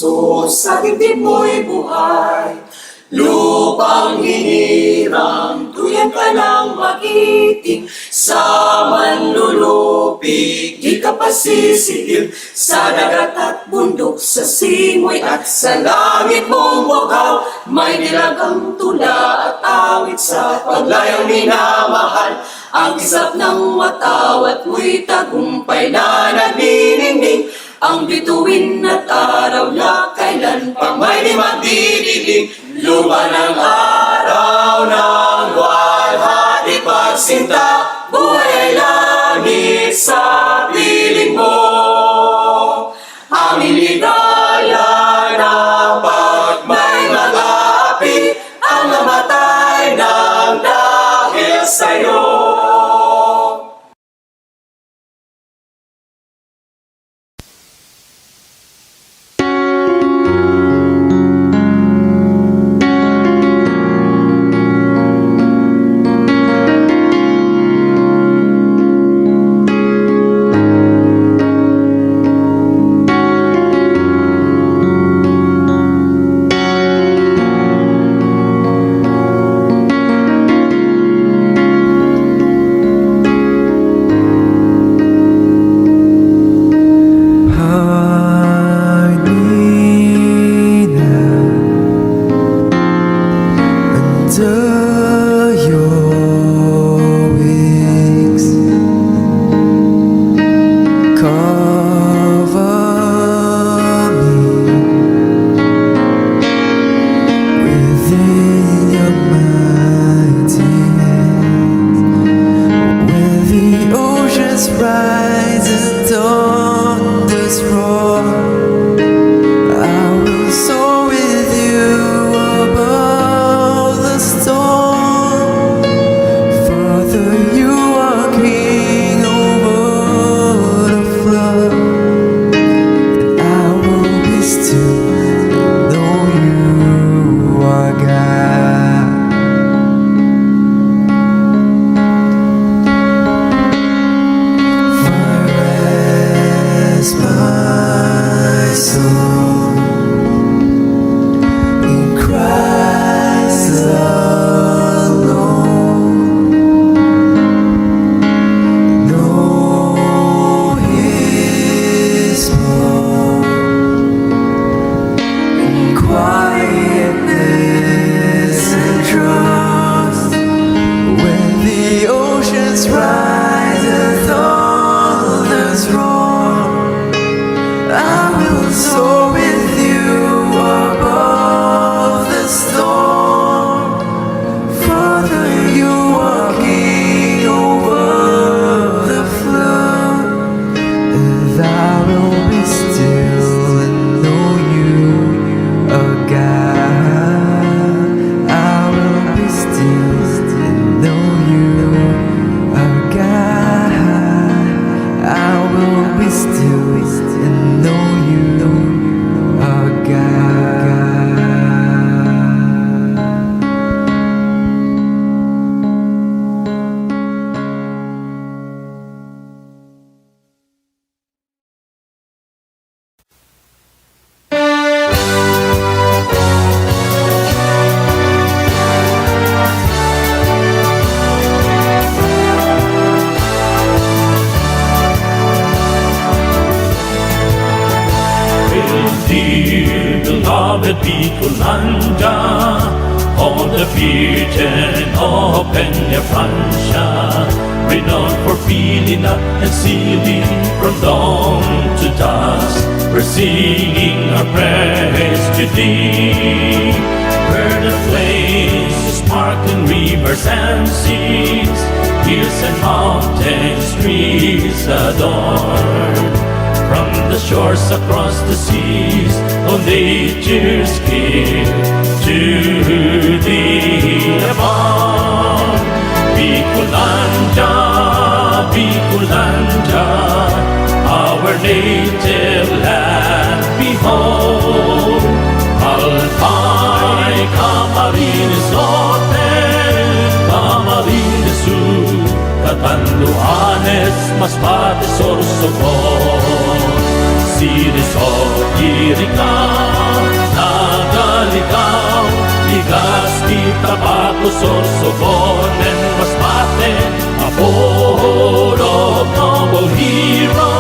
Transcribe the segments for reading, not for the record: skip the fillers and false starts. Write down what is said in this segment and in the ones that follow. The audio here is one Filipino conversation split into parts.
puso, sa dibdib mo'y buhay. Lupang hinirang, tuyan ka ng magiting, sa manlulupig, di ka pasisigil. Sa dagat at bundok, sa simoy at sa langit mong bukaw, may nilagang tula at awit sa paglayang minamahal. Ang kisap ng watawat mo'y tagumpay na nagniningning, ang bituin at araw na kailan pa may di magdidiling. Luma ng araw ng walhati pagsinta, buhay ay langit sa piling mo. Aming ligaya na pag may mag-aapi, ang namatay ng dahil sa'yo. Beloved Bicolanda, on the beaten open Francia, renowned for filling up and sealing from dawn to dusk. We're singing our praise to thee, where the flames, sparkling rivers and seas, hills and mountains, trees adorn. From the shores across the seas, all nature's gift to thee above. Bicolanda, Bicolanda, our native land, behold. Alpay, Camarines Norte, Camarines Sur, Catanduanes, Masbate, Sorsogon. Mercedes o irikaw, nagalikaw, ligas kita bago sorsogon and masbate, a photo noble hero,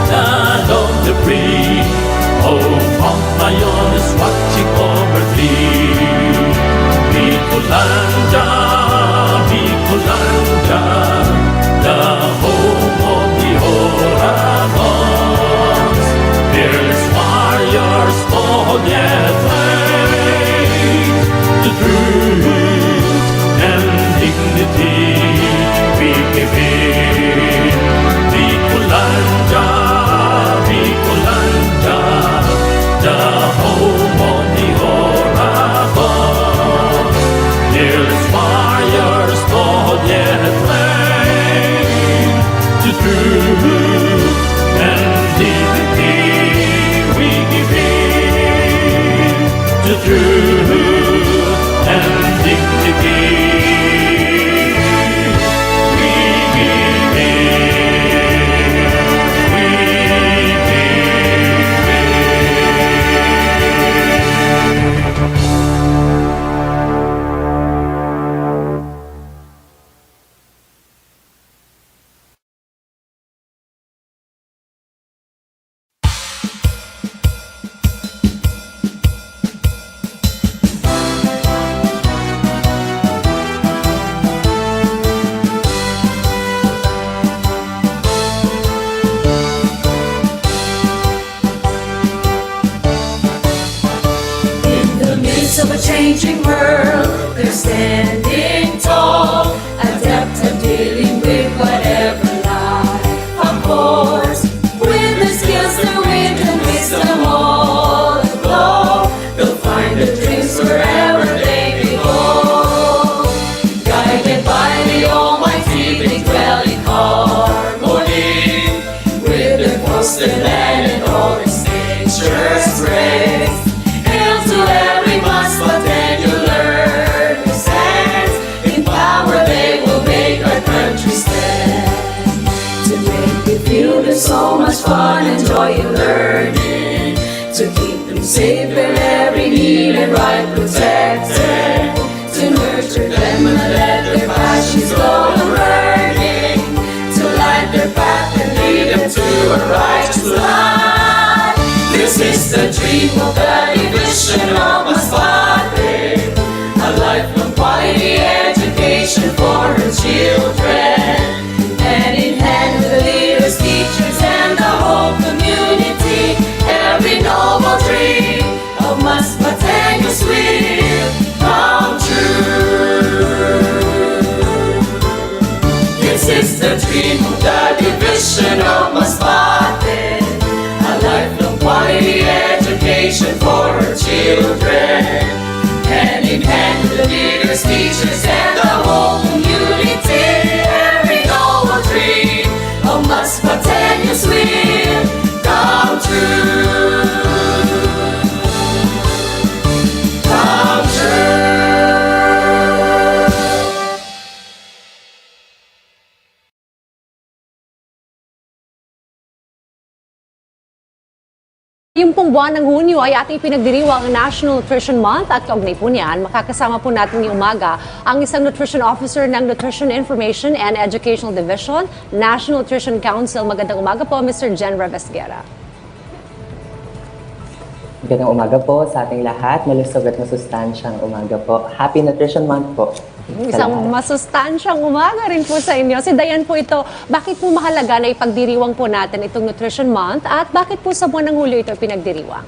land of the free. Oh, Pampayon is watching over thee. Bicolanja, Bicolanja, the home of the Oragons. Fearless warriors, all yet wait. The truth and dignity we give in. Bicolanja, Bicolanja, the home of the Oragons. Fearless warriors, all yet wait. The truth and dignity we give in. The truth and dignity we give in. We give in. In the midst of a changing world, they're standing tall, adept at dealing with whatever life affords. With their skills, their wit and wisdom all aglow, they'll find their dreams wherever they behold. Guided by the Almighty, they dwell in harmony with their force, their land, and all its nature's grace. Hail to every must, but then you learn who stands in power. They will make our country stand. To make you feel there's so much fun and joy in learning, to keep them safe in every need and right protected, to nurture them and let their passions glow and burning, to light their path and lead them to a righteous life. This is the dream of the division of Masbate, a lifelong quality education for her children. Hand in hand with the leaders, teachers, and the whole community, every noble dream of Masbateños will come true. This is the dream of the division of Masbate, a lifelong quality education for her children. Hand in hand with the leaders, teachers, and the whole community, every noble dream of Masbateños will come true. Come true. Yung pong buwan ng Hunyo ay ating pinagdiriwang ang National Nutrition Month at kaugnay po niyan, makakasama po natin ngayong umaga ang isang Nutrition Officer ng Nutrition Information and Educational Division, National Nutrition Council. Magandang umaga po, Mr. Jen Revesguera. Magandang umaga po sa ating lahat. Malusog at masustansyang umaga po. Happy Nutrition Month po. Isang masustansyang umaga rin po sa inyo. Si Dayan po ito, bakit po mahalaga na ipagdiriwang po natin itong Nutrition Month at bakit po sa buwan ng Hulyo ito pinagdiriwang?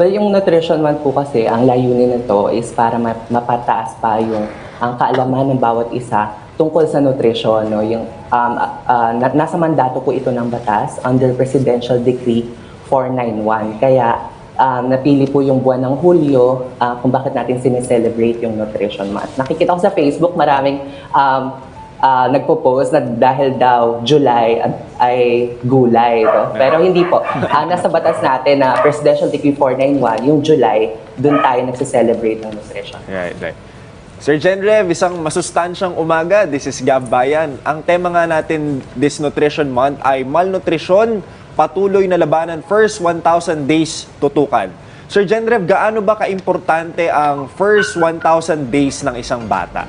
Well, yung Nutrition Month po kasi, ang layunin nito is para mapataas pa ang kaalaman ng bawat isa tungkol sa nutrition. No? Nasa mandato po ito ng batas under Presidential Decree 491. Kaya napili po yung buwan ng Hulyo kung bakit natin sineselebrate yung Nutrition Month. Nakikita ko sa Facebook, maraming nagpo-post na dahil daw July ay gulay. No? Pero hindi po. Nasa batas natin na Presidential Decree 491, yung July, dun tayo nagsiselebrate ng nutrition. Right. Sir Genrev, isang masustansyang umaga. This is Gab Bayan. Ang tema nga natin this Nutrition Month ay malnutrition patuloy na labanan, first 1,000 days tutukan. Sir Genrev, gaano ba kaimportante ang first 1,000 days ng isang bata?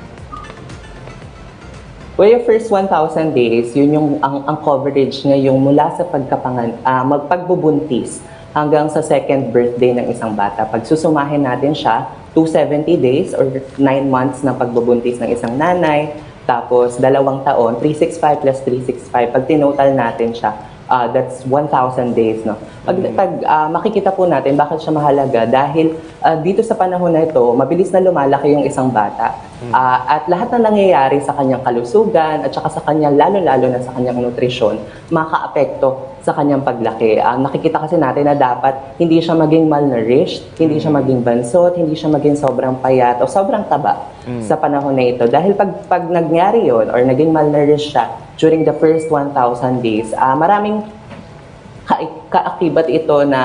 Well, yung first 1,000 days, yun yung ang coverage niya yung mula sa pagbubuntis hanggang sa second birthday ng isang bata. Pag susumahin natin siya, 270 days or 9 months na pagbubuntis ng isang nanay, tapos 2 taon, 365 plus 365. Pag tinotal natin siya, that's 1,000 days. No? Pag makikita po natin bakit siya mahalaga dahil dito sa panahon na ito, mabilis na lumalaki yung isang bata. At lahat na nangyayari sa kanyang kalusugan at saka sa kanyang, lalo-lalo na sa kanyang nutrisyon, makaapekto sa kanyang paglaki. Nakikita kasi natin na dapat hindi siya maging malnourished, hindi siya maging bansot, hindi siya maging sobrang payat o sobrang taba sa panahon na ito. Dahil pag nangyari yon or naging malnourished siya during the first 1,000 days, maraming kaakibat ito na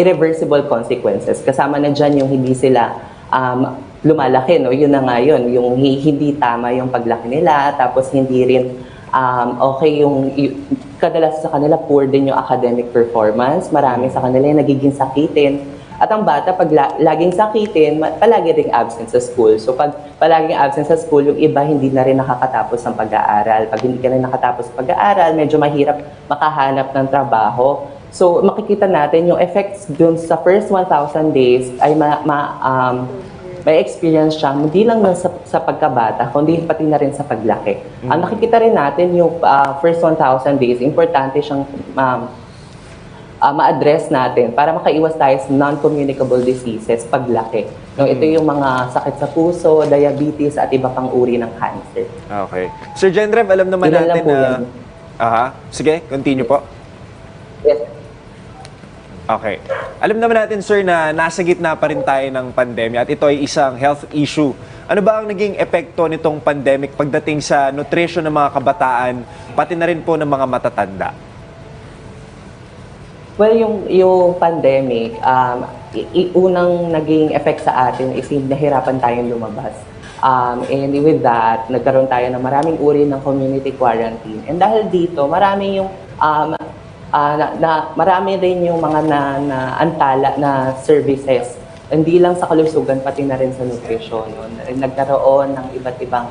irreversible consequences. Kasama na dyan yung hindi sila lumalaki, no? Yun na nga yun, yung hindi tama yung paglaki nila, tapos hindi rin okay yung kadalas sa kanila poor din yung academic performance, marami sa kanila yung nagiging sakitin. At ang bata, pag laging sakitin, palagi ring absent sa school. So pag palaging absent sa school, yung iba hindi na rin nakakatapos ng pag-aaral. Pag hindi ka rin nakatapos ng pag-aaral, medyo mahirap makahanap ng trabaho. So makikita natin yung effects dun sa first 1,000 days ay may experience siya, hindi lang sa pagkabata, kundi pati na rin sa paglaki. Ang nakikita rin natin yung first 1,000 days, importante siyang ma-address natin para makaiwas tayo sa non-communicable diseases paglaki. No, ito yung mga sakit sa puso, diabetes, at iba pang uri ng cancer. Okay. Sir Genrev, alam naman Ilan lang natin po na... yan. Sige, continue po. Yes. Okay. Alam naman natin, sir, na nasa gitna pa rin tayo ng pandemya at ito ay isang health issue. Ano ba ang naging epekto nitong pandemic pagdating sa nutrition ng mga kabataan, pati na rin po ng mga matatanda? Well, yung pandemic, unang naging effect sa atin is nahirapan tayong lumabas. And with that, nagkaroon tayo ng maraming uri ng community quarantine. And dahil dito, marami rin yung mga naantala na services. Hindi lang sa kalusugan, pati na rin sa nutrition. Nagkaroon ng iba't ibang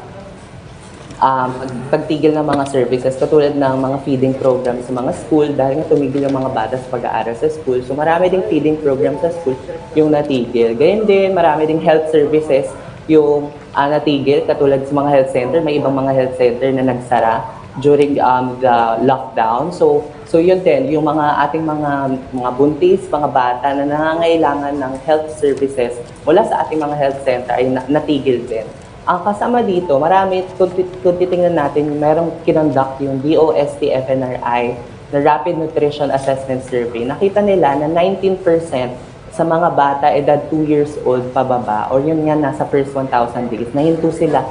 pagtigil ng mga services, katulad ng mga feeding program sa mga school dahil nga tumigil yung mga bata sa pag-aaral sa school. So marami ding feeding program sa school yung natigil. Gayun din, marami ding health services yung natigil, katulad sa mga health center. May ibang mga health center na nagsara during the lockdown. So yun din, yung mga ating mga buntis, mga bata na nangangailangan ng health services mula sa ating mga health center ay natigil din. Ang kasama dito, marami, kung titingnan natin, merong kinonduct yung DOST-FNRI na Rapid Nutrition Assessment Survey. Nakita nila na 19% sa mga bata edad 2 years old pababa, or yun nga nasa first 1,000 days, nahinto sila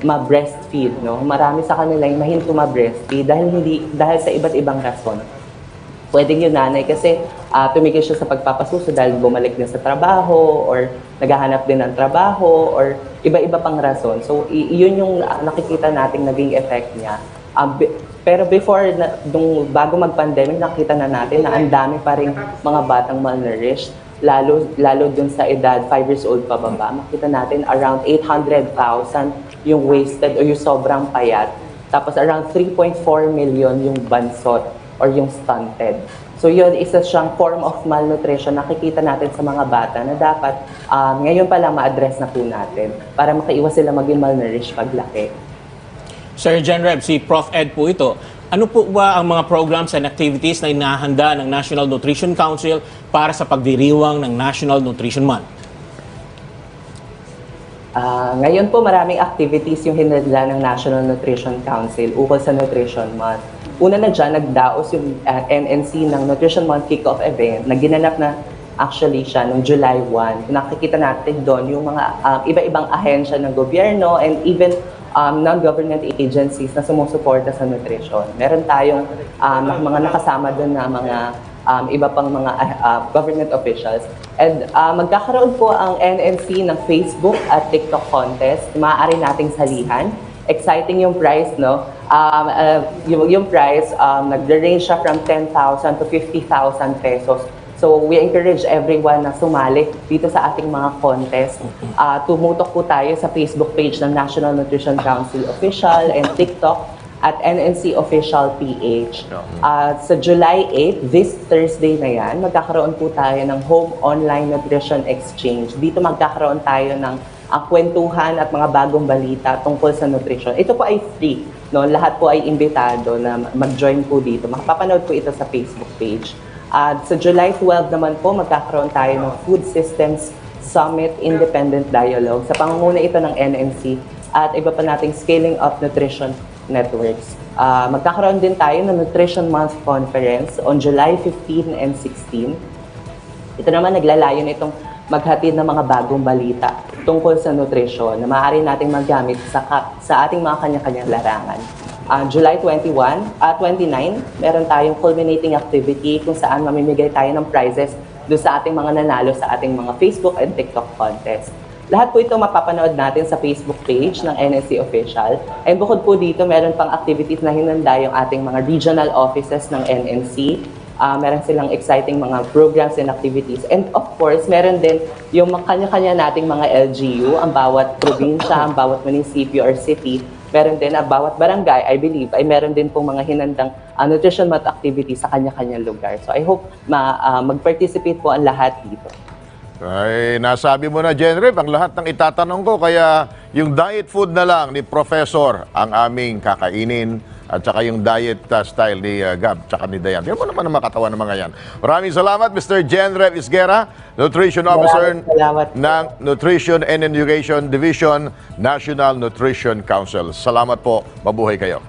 ma-breastfeed. No? Marami sa kanila yung mahinto ma-breastfeed dahil sa iba't ibang rason. Pwedeng yung nanay kasi tumigil siya sa pagpapasuso dahil bumalik din sa trabaho or naghahanap din ng trabaho or iba-iba pang rason. So, yun yung nakikita nating naging effect niya. Pero bago mag-pandemic, nakita na natin na ang dami pa rin mga batang malnourished, lalo dun sa edad 5 years old pababa. Makita natin around 800,000 yung wasted o yung sobrang payat. Tapos around 3.4 million yung bansot or yung stunted. So yun, isa siyang form of malnutrition na nakikita natin sa mga bata na dapat ngayon pa lang ma-address na po natin para makaiwas sila maging malnourished paglaki. Sir Genrev, si Prof. Ed po ito. Ano po ba ang mga programs and activities na inahanda ng National Nutrition Council para sa pagdiriwang ng National Nutrition Month? Ngayon po maraming activities yung hinadla ng National Nutrition Council ukol sa Nutrition Month. Una na dyan, nagdaos yung NNC ng Nutrition Month Kick-Off event na ginanap na actually siya noong July 1. Nakikita natin doon yung mga iba-ibang ahensya ng gobyerno and even non-government agencies na sumusuporta sa nutrition. Meron tayong mga nakasama doon na mga iba pang mga government officials. And magkakaroon po ang NNC ng Facebook at TikTok contest. Maaari nating salihan exciting yung price, no? Yung price, nag-range siya from 10,000 to 50,000 pesos. So we encourage everyone na sumali dito sa ating mga contest. Tumutok po tayo sa Facebook page ng National Nutrition Council Official and TikTok at NNC Official PH. Sa July 8, this Thursday na yan, magkakaroon po tayo ng Home Online Nutrition Exchange. Dito magkakaroon tayo ng kwentuhan at mga bagong balita tungkol sa nutrition. Ito po ay free. No? Lahat po ay imbitado na mag-join po dito. Makapapanood po ito sa Facebook page. Sa July 12 naman po, magkakaroon tayo ng Food Systems Summit Independent Dialogue sa pangunguna ito ng NNC at iba pa nating Scaling Up Nutrition Networks. Magkakaroon din tayo ng Nutrition Month Conference on July 15 and 16. Ito naman naglalayon itong maghatid ng mga bagong balita tungkol sa nutrition na maaari nating magamit sa ating mga kanya-kanyang larangan. July 29, meron tayong culminating activity kung saan mamimigay tayo ng prizes doon sa ating mga nanalo sa ating mga Facebook and TikTok contest. Lahat po ito mapapanood natin sa Facebook page ng NSC Official. And bukod po dito, meron pang activities na hinanda yung ating mga regional offices ng NNC. Meron silang exciting mga programs and activities. And of course, meron din yung kanya-kanya nating mga LGU, ang bawat probinsya, ang bawat munisipyo or city. Meron din, bawat barangay, I believe, ay meron din pong mga hinandang nutrition month activities sa kanya-kanyang lugar. So I hope mag-participate po ang lahat dito. Ay, nasabi mo na, Jenrep, ang lahat ng itatanong ko, kaya yung diet food na lang ni Professor ang aming kakainin at saka yung diet style ni Gab tsaka ni Dayan. Tignan mo naman ang makatawan ng mga yan. Maraming salamat, Mr. Jenrep Isguera, Nutrition Officer ng Nutrition and Education Division, National Nutrition Council. Salamat po. Mabuhay kayo.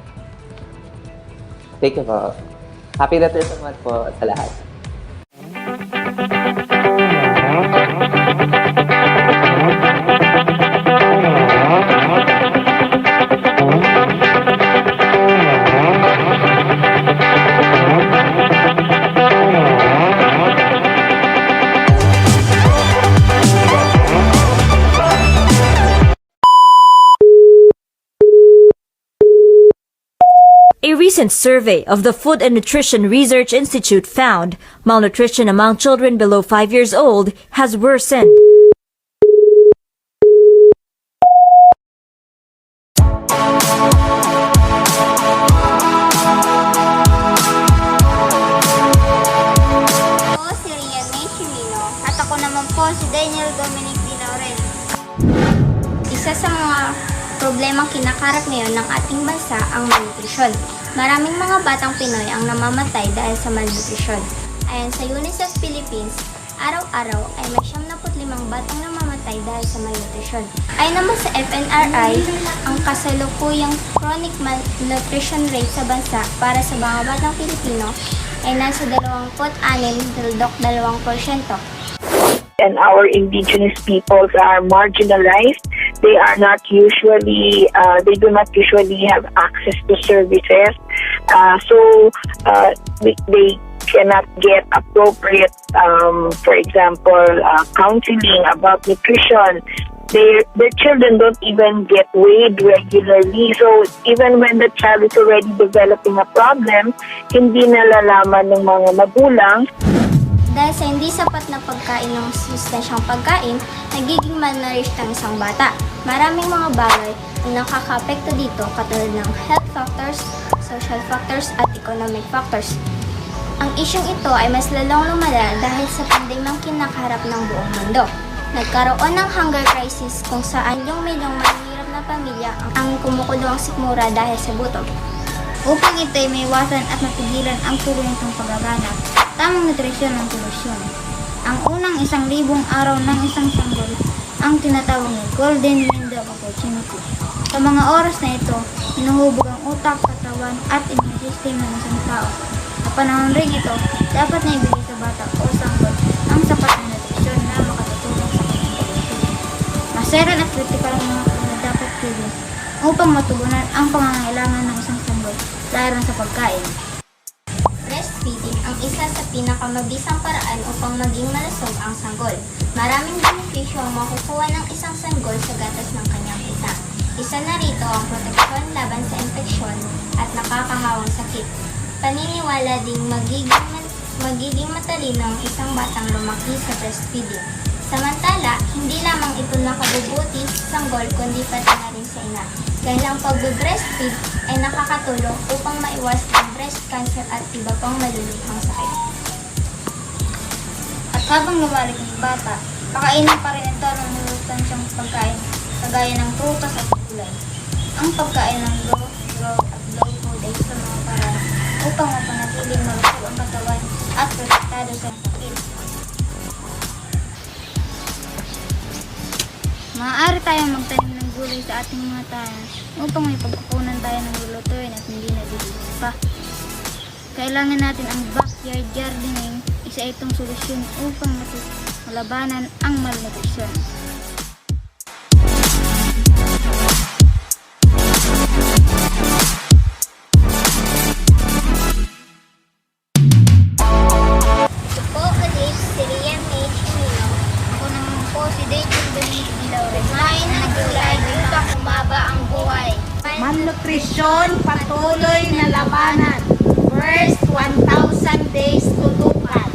Thank you po. Happy Nutrition Month po sa lahat. A recent survey of the Food and Nutrition Research Institute found malnutrition among children below 5 years old has worsened. Ako si Rian May Chimino at ako naman po si Daniel Dominic Di Laurel. Isa sa mga problemang kinakarap ngayon ng ating bansa ang malnutrisyon. Maraming mga batang Pinoy ang namamatay dahil sa malnutrisyon. Ayon sa UNICEF Philippines, araw-araw ay may 75 batang namamatay dahil sa malnutrisyon. Ayon naman sa FNRI, ang kasalukuyang chronic malnutrition rate sa bansa para sa mga batang Pilipino ay nasa 26.2%. And our indigenous peoples are marginalized. They are not usually, they do not usually have access to services. They cannot get appropriate, for example, counseling about nutrition. Their children don't even get weighed regularly. So even when the child is already developing a problem, hindi nalalaman ng mga magulang. Dahil sa hindi sapat na pagkain ng sustansyang pagkain, nagiging malnourished ang isang bata. Maraming mga bagay ang nakaka-apekto dito katulad ng health factors, social factors at economic factors. Ang isyong ito ay mas lalong lumala dahil sa pandemyang kinakaharap ng buong mundo. Nagkaroon ng hunger crisis kung saan milyong mahihirap na pamilya ang kumukulong sikmura dahil sa gutom. Upang ito ay maiwasan at mapigilan ang tuloy nitong paggaganap, tamang nutrisyon ang solusyon. Ang unang 1,000 araw ng isang sanggol ang tinatawag na golden window of opportunity. Sa mga oras na ito, hinuhubog ang utak, katawan at immune system ng isang tao. Sa panahon rin ito, dapat na ibigay sa bata o sanggol ang sapat na nutrisyon na makatutulong sa kanyang pag-ibig. Maseran at kritikal ang mga na dapat gawin upang matugunan ang pangangailangan ng isang sanggol lalo sa pagkain. Breastfeeding ang isa sa pinakamabisang paraan upang maging malusog ang sanggol. Maraming benepisyo ang makukuha ng isang sanggol sa gatas ng kanyang isa. Isa na rito ang proteksyon laban sa infeksyon at nakakahawang sakit. Paniniwala ding magiging matalino ang isang batang lumaki sa breastfeeding. Samantala, hindi lamang ito nakabubuti sa sanggol kundi pati na rin sa ina. Dahil ang pagbe-breastfeed ay nakakatulong upang maiwas ang breast cancer at iba pang malulubhang sakit. At habang lumalaki ng bata, pakainin pa rin ito ng malustansyang pagkain kagaya ng prutas at gulay. Ang pagkain ng raw at low food ay sa mga paraan upang mapanatiling malusog ang katawan at protektado sa sakit. Maaari tayong magtanim ng gulay sa ating mga tahanan upang may pagkukunan tayo ng lulutuin at hindi nabibigyan pa. Kailangan natin ang backyard gardening, isa itong solusyon upang malabanan ang malnutrisyon. Ito po ulit si Rian H. Emilio. Ako naman po si David Benito Dilaure. Kumain ng gulay upang kumaba ang buhay. Malnutrisyon, patuloy na labanan. First 1,000 days tutukan.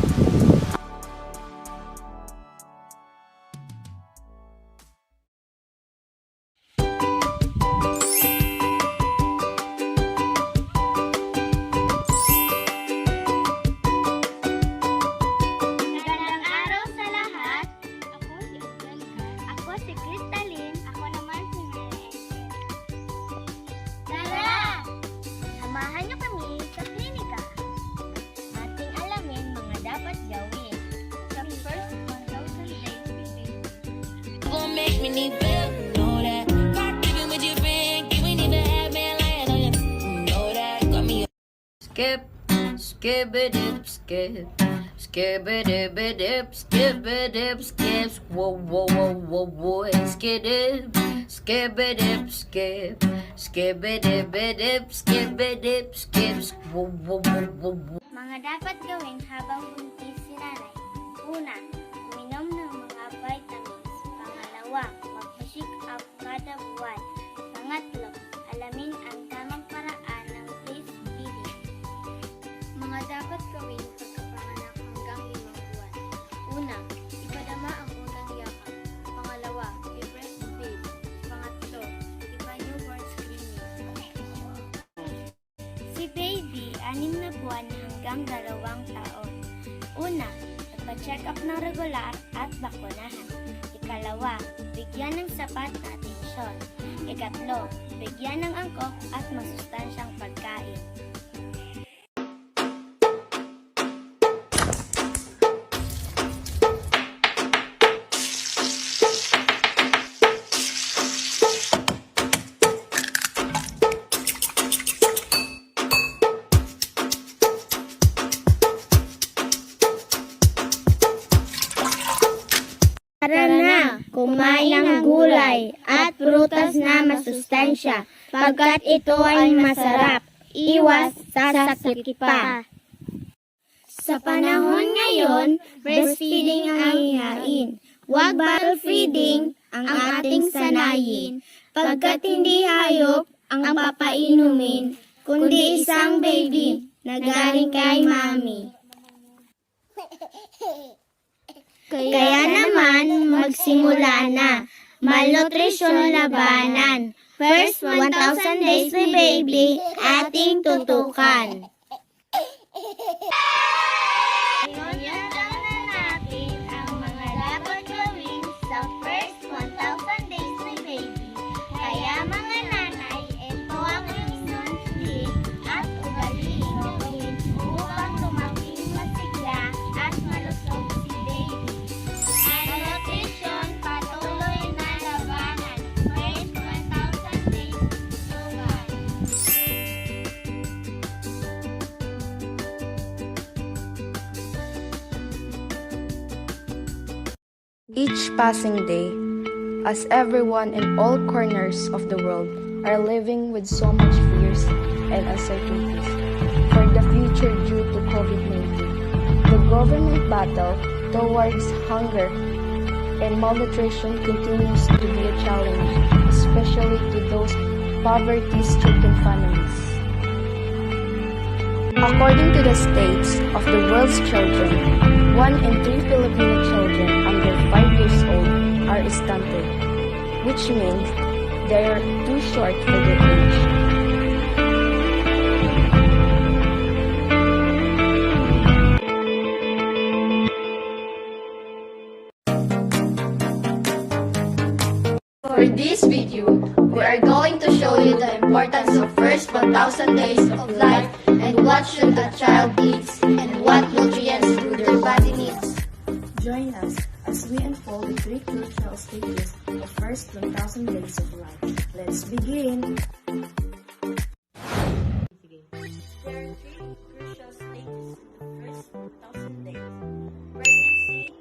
Magandang araw sa lahat. Ako si Crystalline. Ako naman si Mary. Tara! Samahan niyo kami sa klinika. Ating alamin mga dapat gawin sa first 1,000 days baby. Gonna make me need better, know that. God given with your friend, you ain't even have me lying on you. Know that, got me. Skip, skip-a-dip, skip. Skip-a-dip-a-dip, skip-a-dip, skip. Whoa, whoa, whoa, whoa, whoa. Skip-a-dip, skip-a-dip, skip. Skip-a-dip-a-dip, skip-a-dip, skip. Whoa, whoa, whoa, whoa, whoa. Mga dapat gawin habang buntis si nanay. Una, uminom ng mga vitamins. Pangalawa, mag-check up kada buwan. Pangatlo, alamin ang tamang paraan ng breastfeeding. Mga dapat gawin pagkapanganak hanggang 5 buwan. Una, ipadama ang unang yakap. Pangalawa, i-breastfeed. Pangatlo, ipa-newborn screening. Si baby, 6 na buwan hanggang 2 taon. Una, nagpa-check up ng regular at bakunahan. Ikalawa, bigyan ng sapat na atensyon. Ikatlo, bigyan ng angkop at masustansyang pagkain. Tara na, kumain ng gulay at prutas na masustansya, pagkat ito ay masarap, iwas sa sakit pa. Sa panahon ngayon, breastfeeding ang ihain. Huwag bottle feeding ang ating sanayin, pagkat hindi hayop ang papainumin, kundi isang baby na galing kay mami. Kaya naman, magsimula na. Malnutrisyon labanan. First 1,000 days with baby, ating tutukan. Ngayon na natin ang mga dapat gawin sa first 1,000 days with baby. Kaya mga nanay, ito ang inyong tip at ugaliin gawin upang tumaking masigla at malusog si baby. Malnutrition, patuloy na labanan. First 1,000 days tutukan. Each passing day, as everyone in all corners of the world are living with so much fears and uncertainties for the future due to COVID-19, the government battle towards hunger and malnutrition continues to be a challenge, especially to those poverty-stricken families. According to the states of the world's children, 1 in 3 Filipino children under 5 years old are stunted, which means they are too short for their age. For this video, we are going to show you the importance of first 1,000 days of life and what should a child eat and what nutrients do their body needs. Join us as we unfold the 3 crucial stages of first 1,000 days of life. Let's begin! There are 3 crucial stages in the first 1,000 days: pregnancy,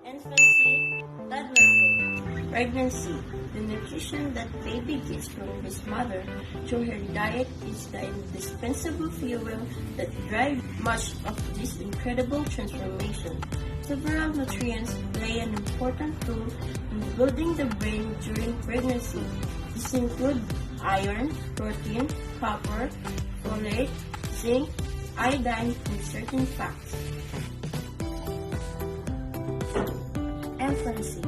infancy, toddlerhood. Pregnancy. The nutrition that baby gets from his mother through her diet is the indispensable fuel that drives much of this incredible transformation. Several nutrients play an important role in building the brain during pregnancy. These include iron, protein, copper, folate, zinc, iodine, and certain fats. Infancy.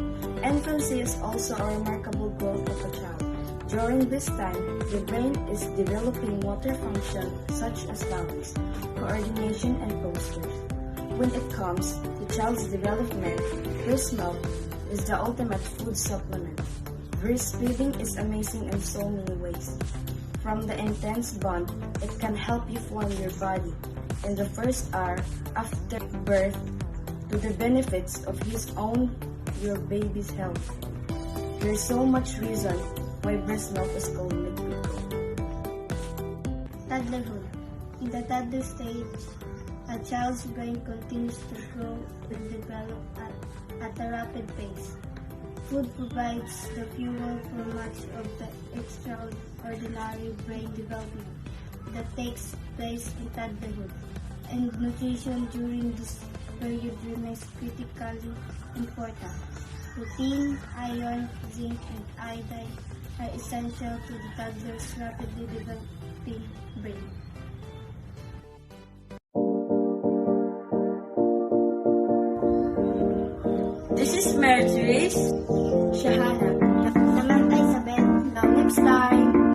Infancy is also a remarkable growth of a child. During this time, the brain is developing motor function such as balance, coordination, and postures. When it comes to child's development, breast milk is the ultimate food supplement. Breastfeeding is amazing in so many ways. From the intense bond it can help you form your body in the first hour after birth to the benefits of your baby's health. There's so much reason why breast milk is called milk. Toddlerhood. In the toddler stage, a child's brain continues to grow and develop at a rapid pace. Food provides the fuel for much of the extraordinary brain development that takes place in toddlerhood, and nutrition during this period remains critically important. Protein, iron, zinc, and iodine are essential to the toddler's rapidly developing brain. This is Mary Therese. Shahana. Samantha Isabel. Now next time!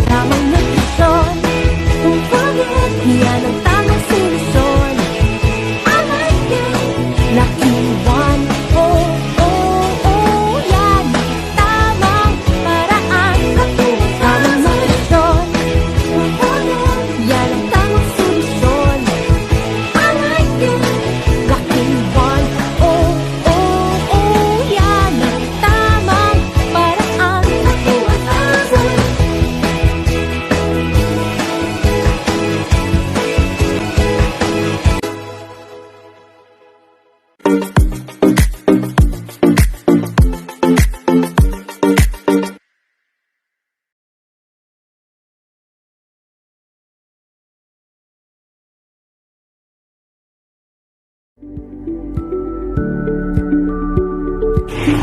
Tamang nutrisyon, kung forget, yan ang tamang solusyon. I like it, Lucky One. Oh, oh, oh, yan ang tamang paraan. Tamang nutrisyon, kung forget, yan ang tamang solusyon. I like it, Lucky One. Oh, oh, oh, yan ang tamang paraan.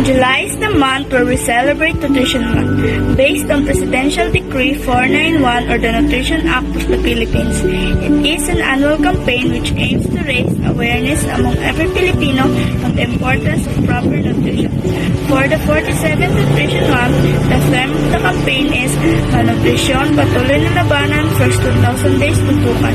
July is the month where we celebrate Nutrition Month, based on Presidential Decree 491 or the Nutrition Act of the Philippines. It is an annual campaign which aims to raise awareness among every Filipino on the importance of proper nutrition. For the 47th Nutrition Month, the theme of the campaign is Malnutrition, Patuloy na Labanan, First 2,000 Days Tutukan.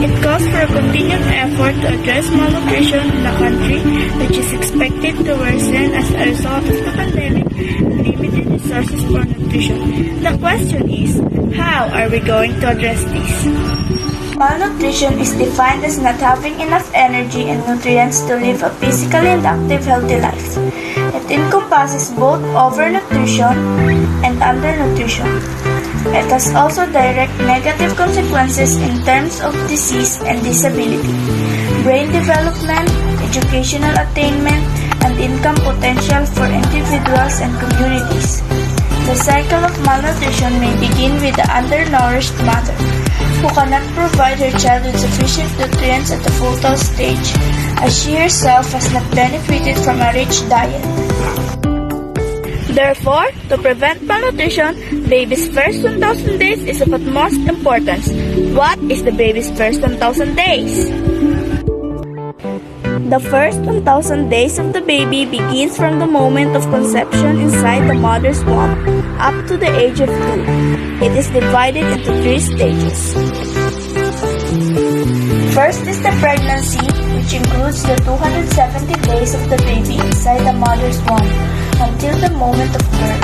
It calls for a continued effort to address malnutrition in the country, which is expected to worsen as a result of the pandemic and limited resources for nutrition. The question is, how are we going to address this? Malnutrition is defined as not having enough energy and nutrients to live a physically and active healthy life. It encompasses both overnutrition and undernutrition. It has also direct negative consequences in terms of disease and disability, brain development, educational attainment, and income potential for individuals and communities. The cycle of malnutrition may begin with the undernourished mother. who cannot provide her child with sufficient nutrients at the fetal stage, as she herself has not benefited from a rich diet. Therefore, to prevent malnutrition, baby's first 1,000 days is of utmost importance. What is the baby's first 1,000 days? The first 1,000 days of the baby begins from the moment of conception inside the mother's womb up to the age of 2. It is divided into 3 stages. First is the pregnancy, which includes the 270 days of the baby inside the mother's womb until the moment of birth.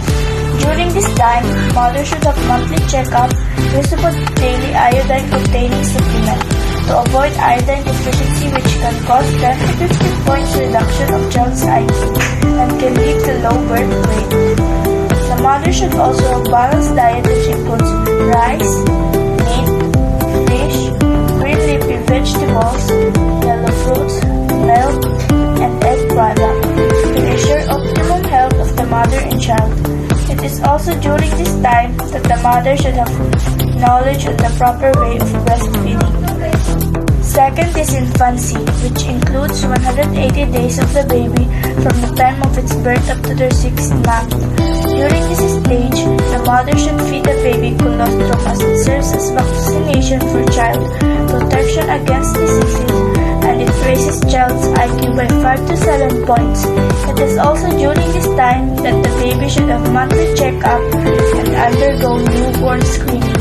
During this time, mother should have monthly checkup, use of a daily iodine-containing supplement to avoid iodine deficiency, which can cause 10 to 15 points reduction of child's IQ and can lead to low birth weight. The mother should also have balanced diet, which includes rice, meat, fish, green leafy vegetables, yellow fruits, milk, and egg products to ensure optimum health of the mother and child. It is also during this time that the mother should have knowledge on the proper way of breastfeeding. Second is infancy, which includes 180 days of the baby from the time of its birth up to their 6th month. During this stage, the mother should feed the baby colostrum, as it serves as vaccination for child, protection against diseases, and it raises child's IQ by 5 to 7 points. It is also during this time that the baby should have monthly checkup and undergo newborn screening.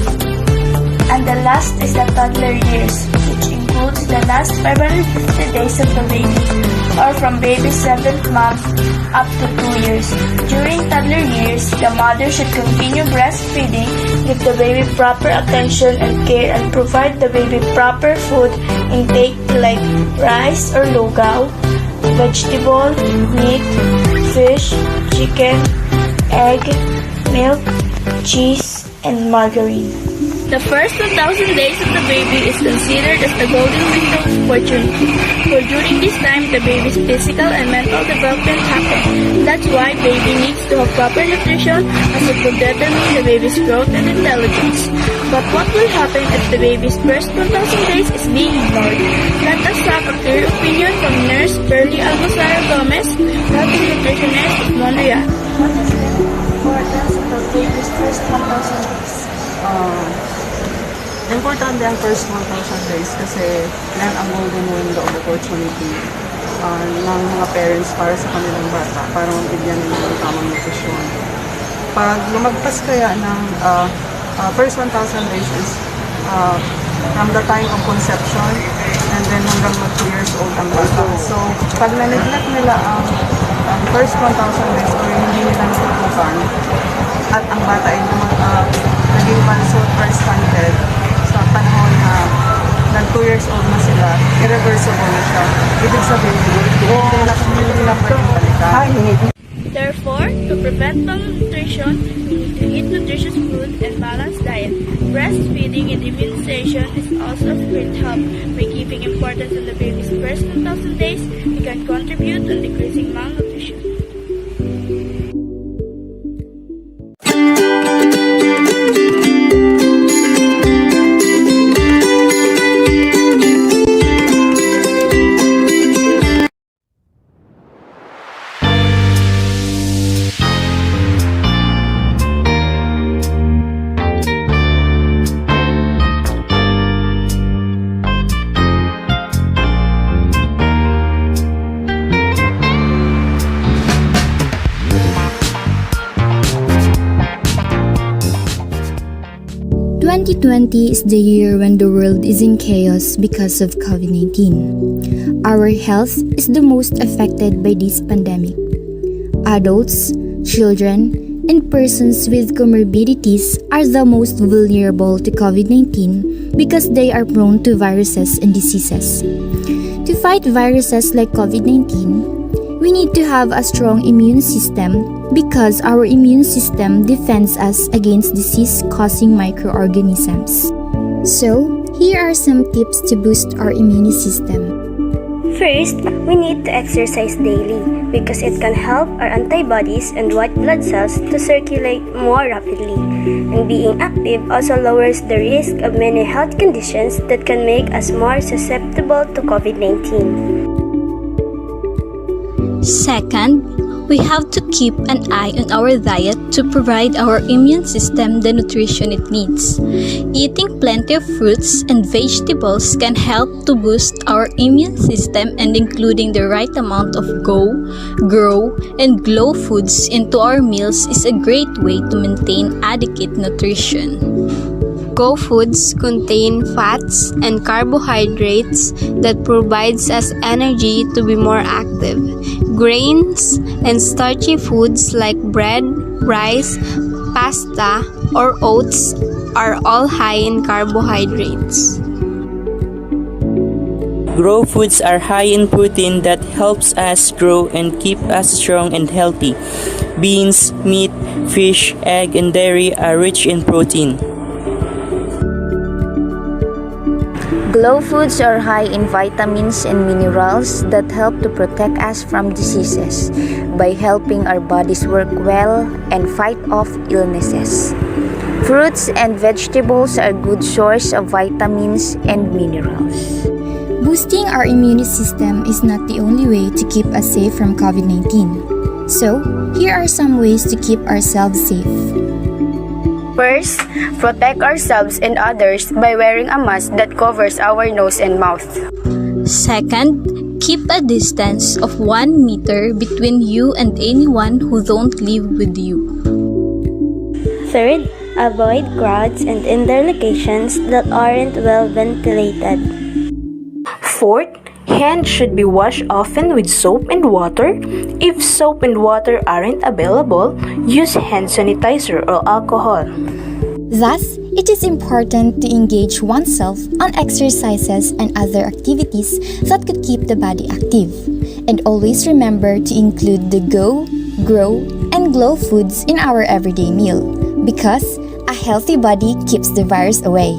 And the last is the toddler years, which includes the last 550 days of the baby, or from baby's 7th month up to 2 years. During toddler years, the mother should continue breastfeeding, give the baby proper attention and care, and provide the baby proper food intake like rice or lugaw, vegetable, meat, fish, chicken, egg, milk, cheese, and margarine. The first 1,000 days of the baby is considered as the golden window of opportunity, for during this time the baby's physical and mental development happen. That's why baby needs to have proper nutrition, as it will determine the baby's growth and intelligence. But what will happen if the baby's first 1,000 days is being ignored? Let us have a clear opinion from Nurse Pearly Almazara Gomez, health nutritionist of Monreal. What is the importance of the baby's first 1,000 days? Importante ang first 1,000 days kasi yan ang golden window of opportunity ng mga parents para sa kanilang bata para mabigyan nila ng tamang nutrisyon. Pag lumagpas kaya ng first 1,000 days is from the time of conception and then hanggang 2 years old ang bata. So, pag na-neglect nila ang first 1,000 days or hindi nila natutukan at ang bata ay naging malnourished or stunted sa panahon na nag 2 years old na sila, irreversible na siya. Ibig sabihin, hindi na pwedeng balikan. Therefore, to prevent malnutrition, we need to eat nutritious food and balanced diet. Breastfeeding and immunization is also of great help. By giving importance on the baby's first 1,000 days, we can contribute to decreasing malnutrition. is the year when the world is in chaos because of COVID-19. Our health is the most affected by this pandemic. Adults, children, and persons with comorbidities are the most vulnerable to COVID-19 because they are prone to viruses and diseases. To fight viruses like COVID-19, we need to have a strong immune system because our immune system defends us against disease-causing microorganisms. So, here are some tips to boost our immune system. First, we need to exercise daily. because it can help our antibodies and white blood cells to circulate more rapidly. And being active also lowers the risk of many health conditions that can make us more susceptible to COVID-19. Second, we have to keep an eye on our diet to provide our immune system the nutrition it needs. Eating plenty of fruits and vegetables can help to boost our immune system, and including the right amount of Go, Grow, and Glow foods into our meals is a great way to maintain adequate nutrition. Go foods contain fats and carbohydrates that provides us energy to be more active. Grains and starchy foods like bread, rice, pasta, or oats are all high in carbohydrates. Grow foods are high in protein that helps us grow and keep us strong and healthy. Beans, meat, fish, egg, and dairy are rich in protein. Glow foods are high in vitamins and minerals that help to protect us from diseases by helping our bodies work well and fight off illnesses. Fruits and vegetables are a good source of vitamins and minerals. Boosting our immune system is not the only way to keep us safe from COVID-19. So, here are some ways to keep ourselves safe. First, protect ourselves and others by wearing a mask that covers our nose and mouth. Second, keep a distance of 1 meter between you and anyone who don't live with you. Third, avoid crowds and indoor locations that aren't well ventilated. Fourth, hands should be washed often with soap and water. If soap and water aren't available, use hand sanitizer or alcohol. Thus, it is important to engage oneself on exercises and other activities that could keep the body active. And always remember to include the Go, Grow, and Glow foods in our everyday meal, because a healthy body keeps the virus away.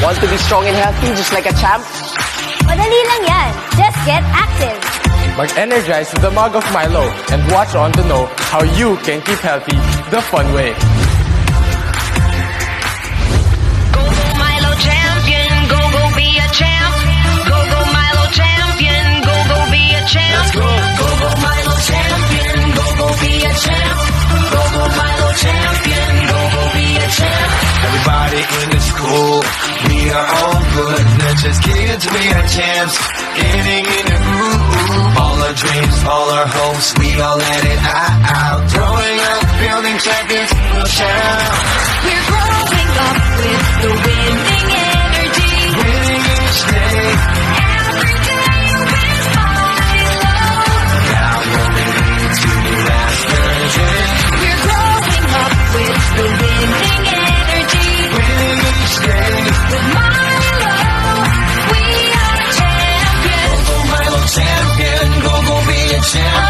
Want to be strong and healthy just like a champ? Madali lang yan. Just get active. Mag-energize with a mug of Milo and watch on to know how you can keep healthy the fun way. Go Milo champion, go be a champ. Go Milo champion, go be a champ. Let's go. Go Milo champion, go be a champ. Go Milo champion, go be a champ. Everybody in the school, we are all good. Not just kids, we are champs. Getting in the groove. All our dreams, all our hopes, we all let it out. Growing up, building champions, we'll shout. We're growing up with the winning energy. Winning each day. Every day with Milo. Now we're ready to last the day. We're growing up with the winning energy. Winning each day. With Milo, we are champions. Go Milo champion, go be a champ.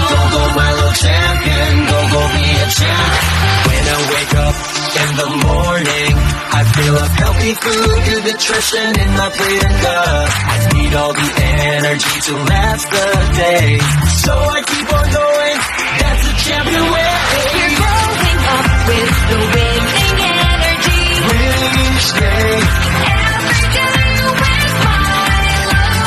Go Milo champion, go be a champ. When I wake up in the morning, I feel of healthy food, good nutrition in my plate and cup. I need all the energy to last the day. So I keep on going, that's the champion way. We're growing up with the winning energy. Winning each day. Every day with Milo.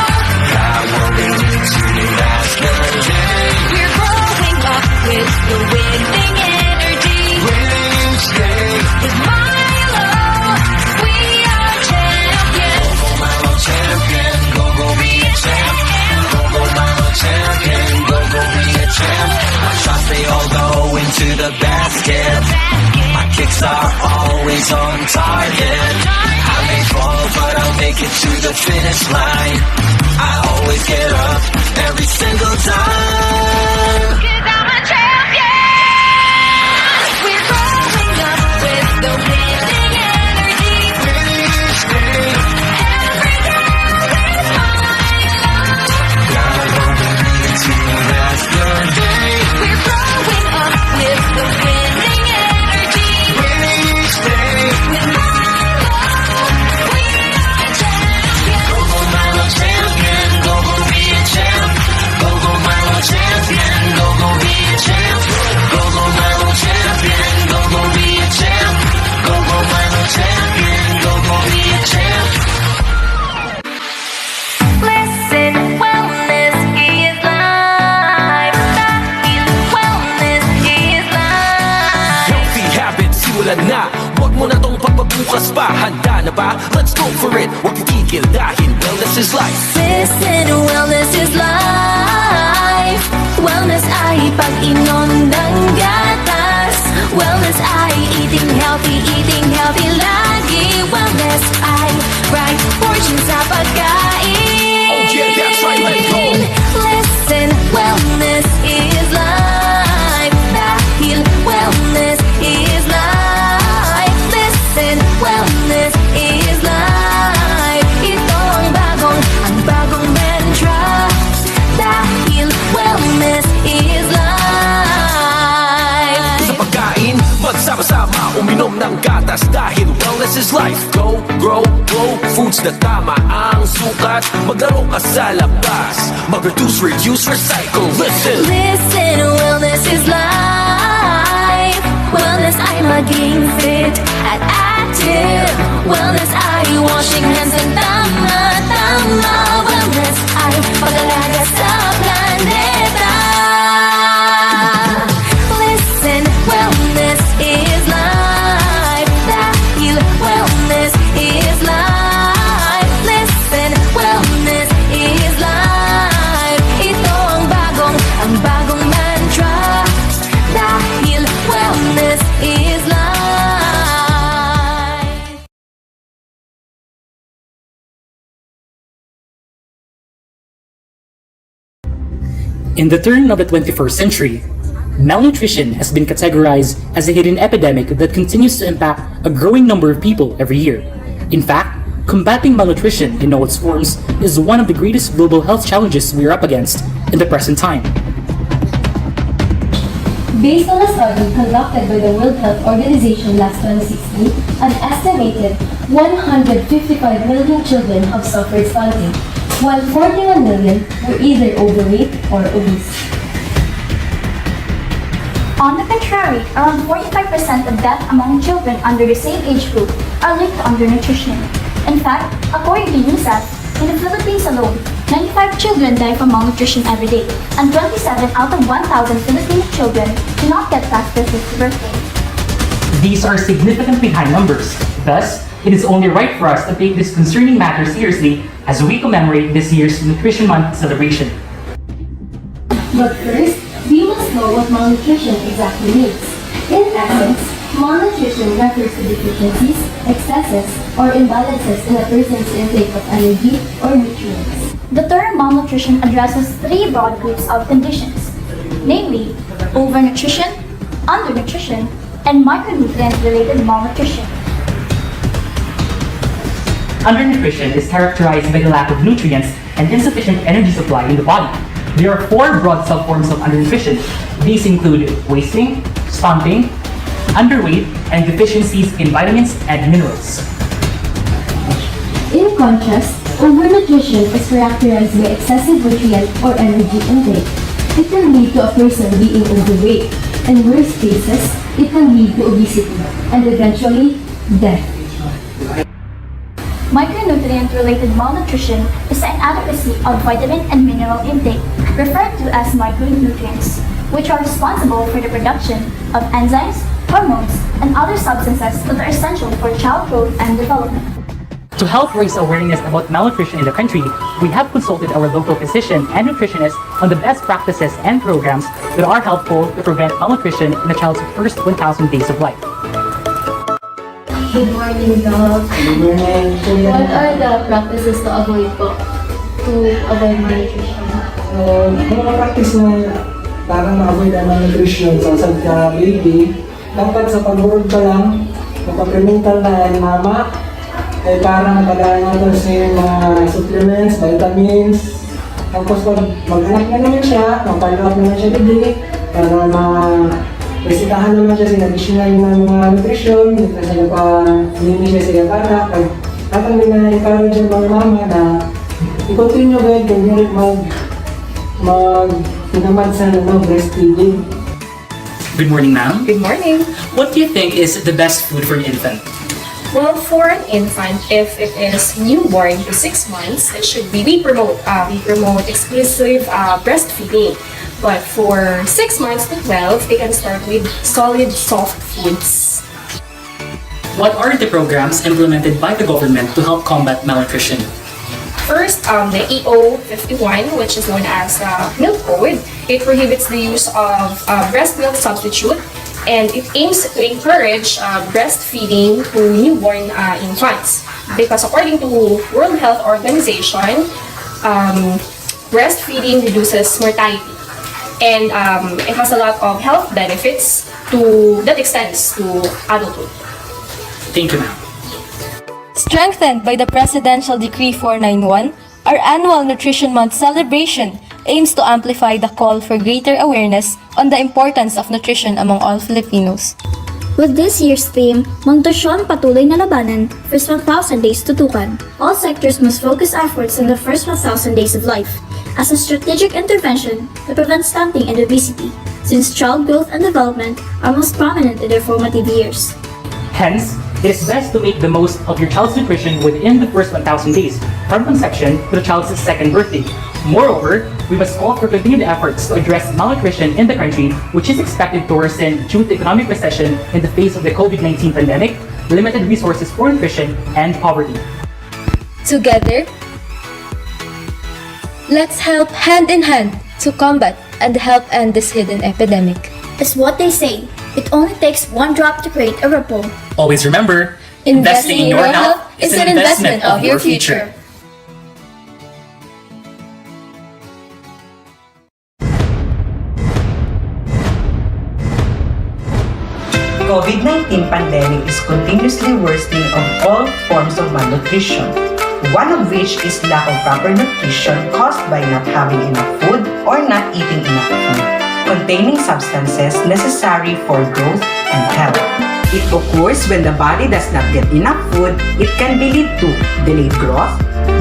Targets are always on target. I may fall, but I'll make it to the finish line. I always get up every single time. 'Cause I'm a champion. We're growing up with the winning energy. Every day is mine. Gotta go believe to that's the day. We're growing up with the winning energy. Winning each day. With Milo, we are champions. Go go Milo champion, go go be a champ. Go go Milo champion, go go be a champ. Go go Milo champion, go go be a champ. Go go Milo champion, go go be a champ. Listen, wellness is life. Dahil wellness is life. Healthy habits, simulan na. Huwag mo na tong pagpabukas pa. Handa na ba? Let's go for it. Huwag titigil dahil wellness is life. Listen, wellness is life. Wellness ay pag-inom ng gatas. Wellness ay eating healthy lagi. Wellness ay right portion sa pagkain. Oh yeah, that's right, let's go. Listen, wellness is life. Dahil wellness is life. Listen, wellness is life. Ito ang bagong mantra. Dahil wellness is life. Sa pagkain, magsama-sama, uminom ng gatas dahil wellness is life. Go, grow, grow, foods na tama ang sukat. Maglaro ka sa labas, mag-reduce, reduce, recycle. Listen, wellness is life. Wellness ay maging fit at active. Wellness ay washing hands ng tama. Wellness ay pag-alaga sa planeta. Listen, wellness is life. Dahil wellness is life. Listen, wellness is life. Ito ang bagong mantra. Dahil wellness is life. In the turn of the 21st century, malnutrition has been categorized as a hidden epidemic that continues to impact a growing number of people every year. In fact, combating malnutrition in all its forms is one of the greatest global health challenges we are up against in the present time. Based on a study conducted by the World Health Organization last 2016, an estimated 155 million children have suffered stunting, while 41 million were either overweight or obese. On the contrary, around 45% of deaths among children under the same age group are linked to undernutrition. In fact, according to UNICEF, in the Philippines alone, 95 children die from malnutrition every day, and 27 out of 1,000 Filipino children do not get past their 50th birthday. These are significantly high numbers. Thus, it is only right for us to take this concerning matter seriously as we commemorate this year's Nutrition Month celebration. But first, we must know what malnutrition exactly means. In essence, malnutrition refers to deficiencies, excesses, or imbalances in a person's intake of energy or nutrients. The term malnutrition addresses three broad groups of conditions, namely overnutrition, undernutrition, and micronutrient-related malnutrition. Undernutrition is characterized by the lack of nutrients and insufficient energy supply in the body. There are four broad subforms of undernutrition. These include wasting, stunting, underweight, and deficiencies in vitamins and minerals. In contrast, overnutrition is characterized by excessive nutrient or energy intake. It can lead to a person being overweight. In worst cases, it can lead to obesity and eventually death. Micronutrient-related malnutrition is the inadequacy of vitamin and mineral intake, referred to as micronutrients, which are responsible for the production of enzymes, hormones, and other substances that are essential for child growth and development. To help raise awareness about malnutrition in the country, we have consulted our local physician and nutritionist on the best practices and programs that are helpful to prevent malnutrition in a child's first 1,000 days of life. Good morning, Doc. Good morning. What are the practices to avoid po? To avoid malnutrition? Mga practice na parang ma-avoid ang malnutrition sa baby, dapat sa pag-work ka lang, magpa-prenatal na ang mama, ay parang kailangan natin sa mga supplements, vitamins, tapos pag mag-anak na naman siya, mag-follow up naman siya today, para resitahan naman siya sa additional ng mga nutrition, kasi nagpa-nini siya sa kara, pag tatang na-encourage yung mga mama na i-continue guys, kung hindi pinamad sa breastfeeding. Good morning, ma'am. Good morning. What do you think is the best food for an infant? Well, for an infant, if it is newborn to 6 months, it should be we promote exclusive breastfeeding. But for 6 months to 12, they can start with solid soft foods. What are the programs implemented by the government to help combat malnutrition? First, the EO 51, which is known as Milk Code, it prohibits the use of breast milk substitute, and it aims to encourage breastfeeding to newborn infants. Because according to World Health Organization, breastfeeding reduces mortality, and it has a lot of health benefits that extends to adulthood. Thank you, ma'am. Strengthened by the Presidential Decree 491, our annual Nutrition Month celebration aims to amplify the call for greater awareness on the importance of nutrition among all Filipinos. With this year's theme, Malnutrisyon Patuloy na Labanan, First 1,000 Days Tutukan, all sectors must focus efforts in the first 1,000 days of life as a strategic intervention to prevent stunting and obesity, since child growth and development are most prominent in their formative years. Hence, it is best to make the most of your child's nutrition within the first 1,000 days, from conception to the child's second birthday. Moreover, we must call for continued efforts to address malnutrition in the country, which is expected to worsen due to economic recession in the face of the COVID-19 pandemic, limited resources for nutrition, and poverty. Together, let's help hand in hand to combat and help end this hidden epidemic. As what they say, it only takes one drop to create a ripple. Always remember, investing in your health is an investment of your future. COVID-19 pandemic is continuously worsening of all forms of malnutrition, one of which is lack of proper nutrition caused by not having enough food or not eating enough food containing substances necessary for growth and health. It occurs when the body does not get enough food. It can be lead to delayed growth,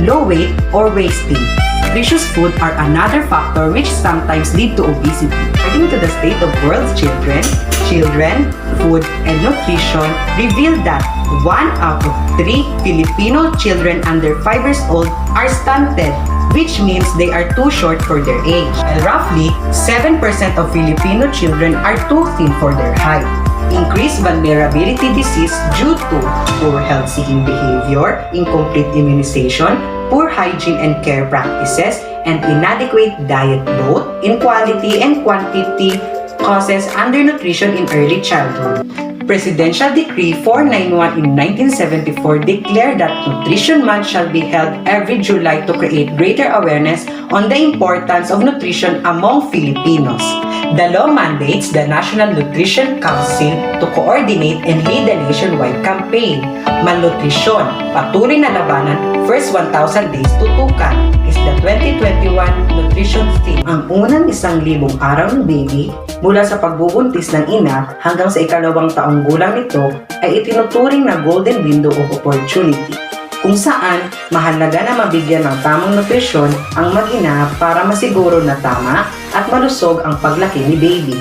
low weight, or wasting. Nutritious food are another factor which sometimes lead to obesity. According to the State of World's Children, Food and Nutrition reveal that 1 out of 3 Filipino children under 5 years old are stunted, which means they are too short for their age. And roughly, 7% of Filipino children are too thin for their height. Increased vulnerability disease due to poor health-seeking behavior, incomplete immunization, poor hygiene and care practices, and inadequate diet both in quality and quantity causes undernutrition in early childhood. Presidential Decree 491 in 1974 declared that Nutrition Month shall be held every July to create greater awareness on the importance of nutrition among Filipinos. The law mandates the National Nutrition Council to coordinate and lead the nationwide campaign. Malnutrisyon, Patuloy na Labanan, First 1,000 Days Tutukan is the 2021 nutrition theme. Ang unang 1,000 araw ng baby mula sa pagbubuntis ng ina hanggang sa ikalawang taong gulang nito ay itinuturing na golden window of opportunity, kung saan mahalaga na mabigyan ng tamang nutrisyon ang mag-ina para masiguro na tama at malusog ang paglaki ni baby.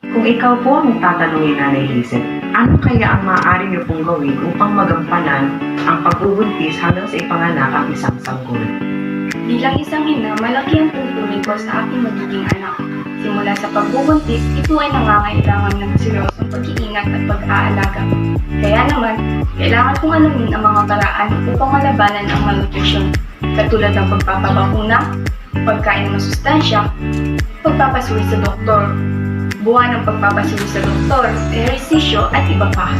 Kung ikaw po ang tatanungin na naisip, ano kaya ang maaari niyo pong gawin upang magampanan ang pagbubuntis hanggang sa ipanganak ang isang sanggol? Bilang isang ina, malaki ang tuturing ko sa aking magiging anak. Simula sa pagbubuntis, ito ay nangangailangan ng seryosong pag-iingat at pag-aalaga. Kaya naman, kailangan kong alamin ang mga paraan upang malabanan ang malnutrisyon, katulad ng pagpapabakuna, pagkain ng masustansya, pagpapasuri sa doktor, buwan ng pagpapasuri sa doktor, ehersisyo at iba pa.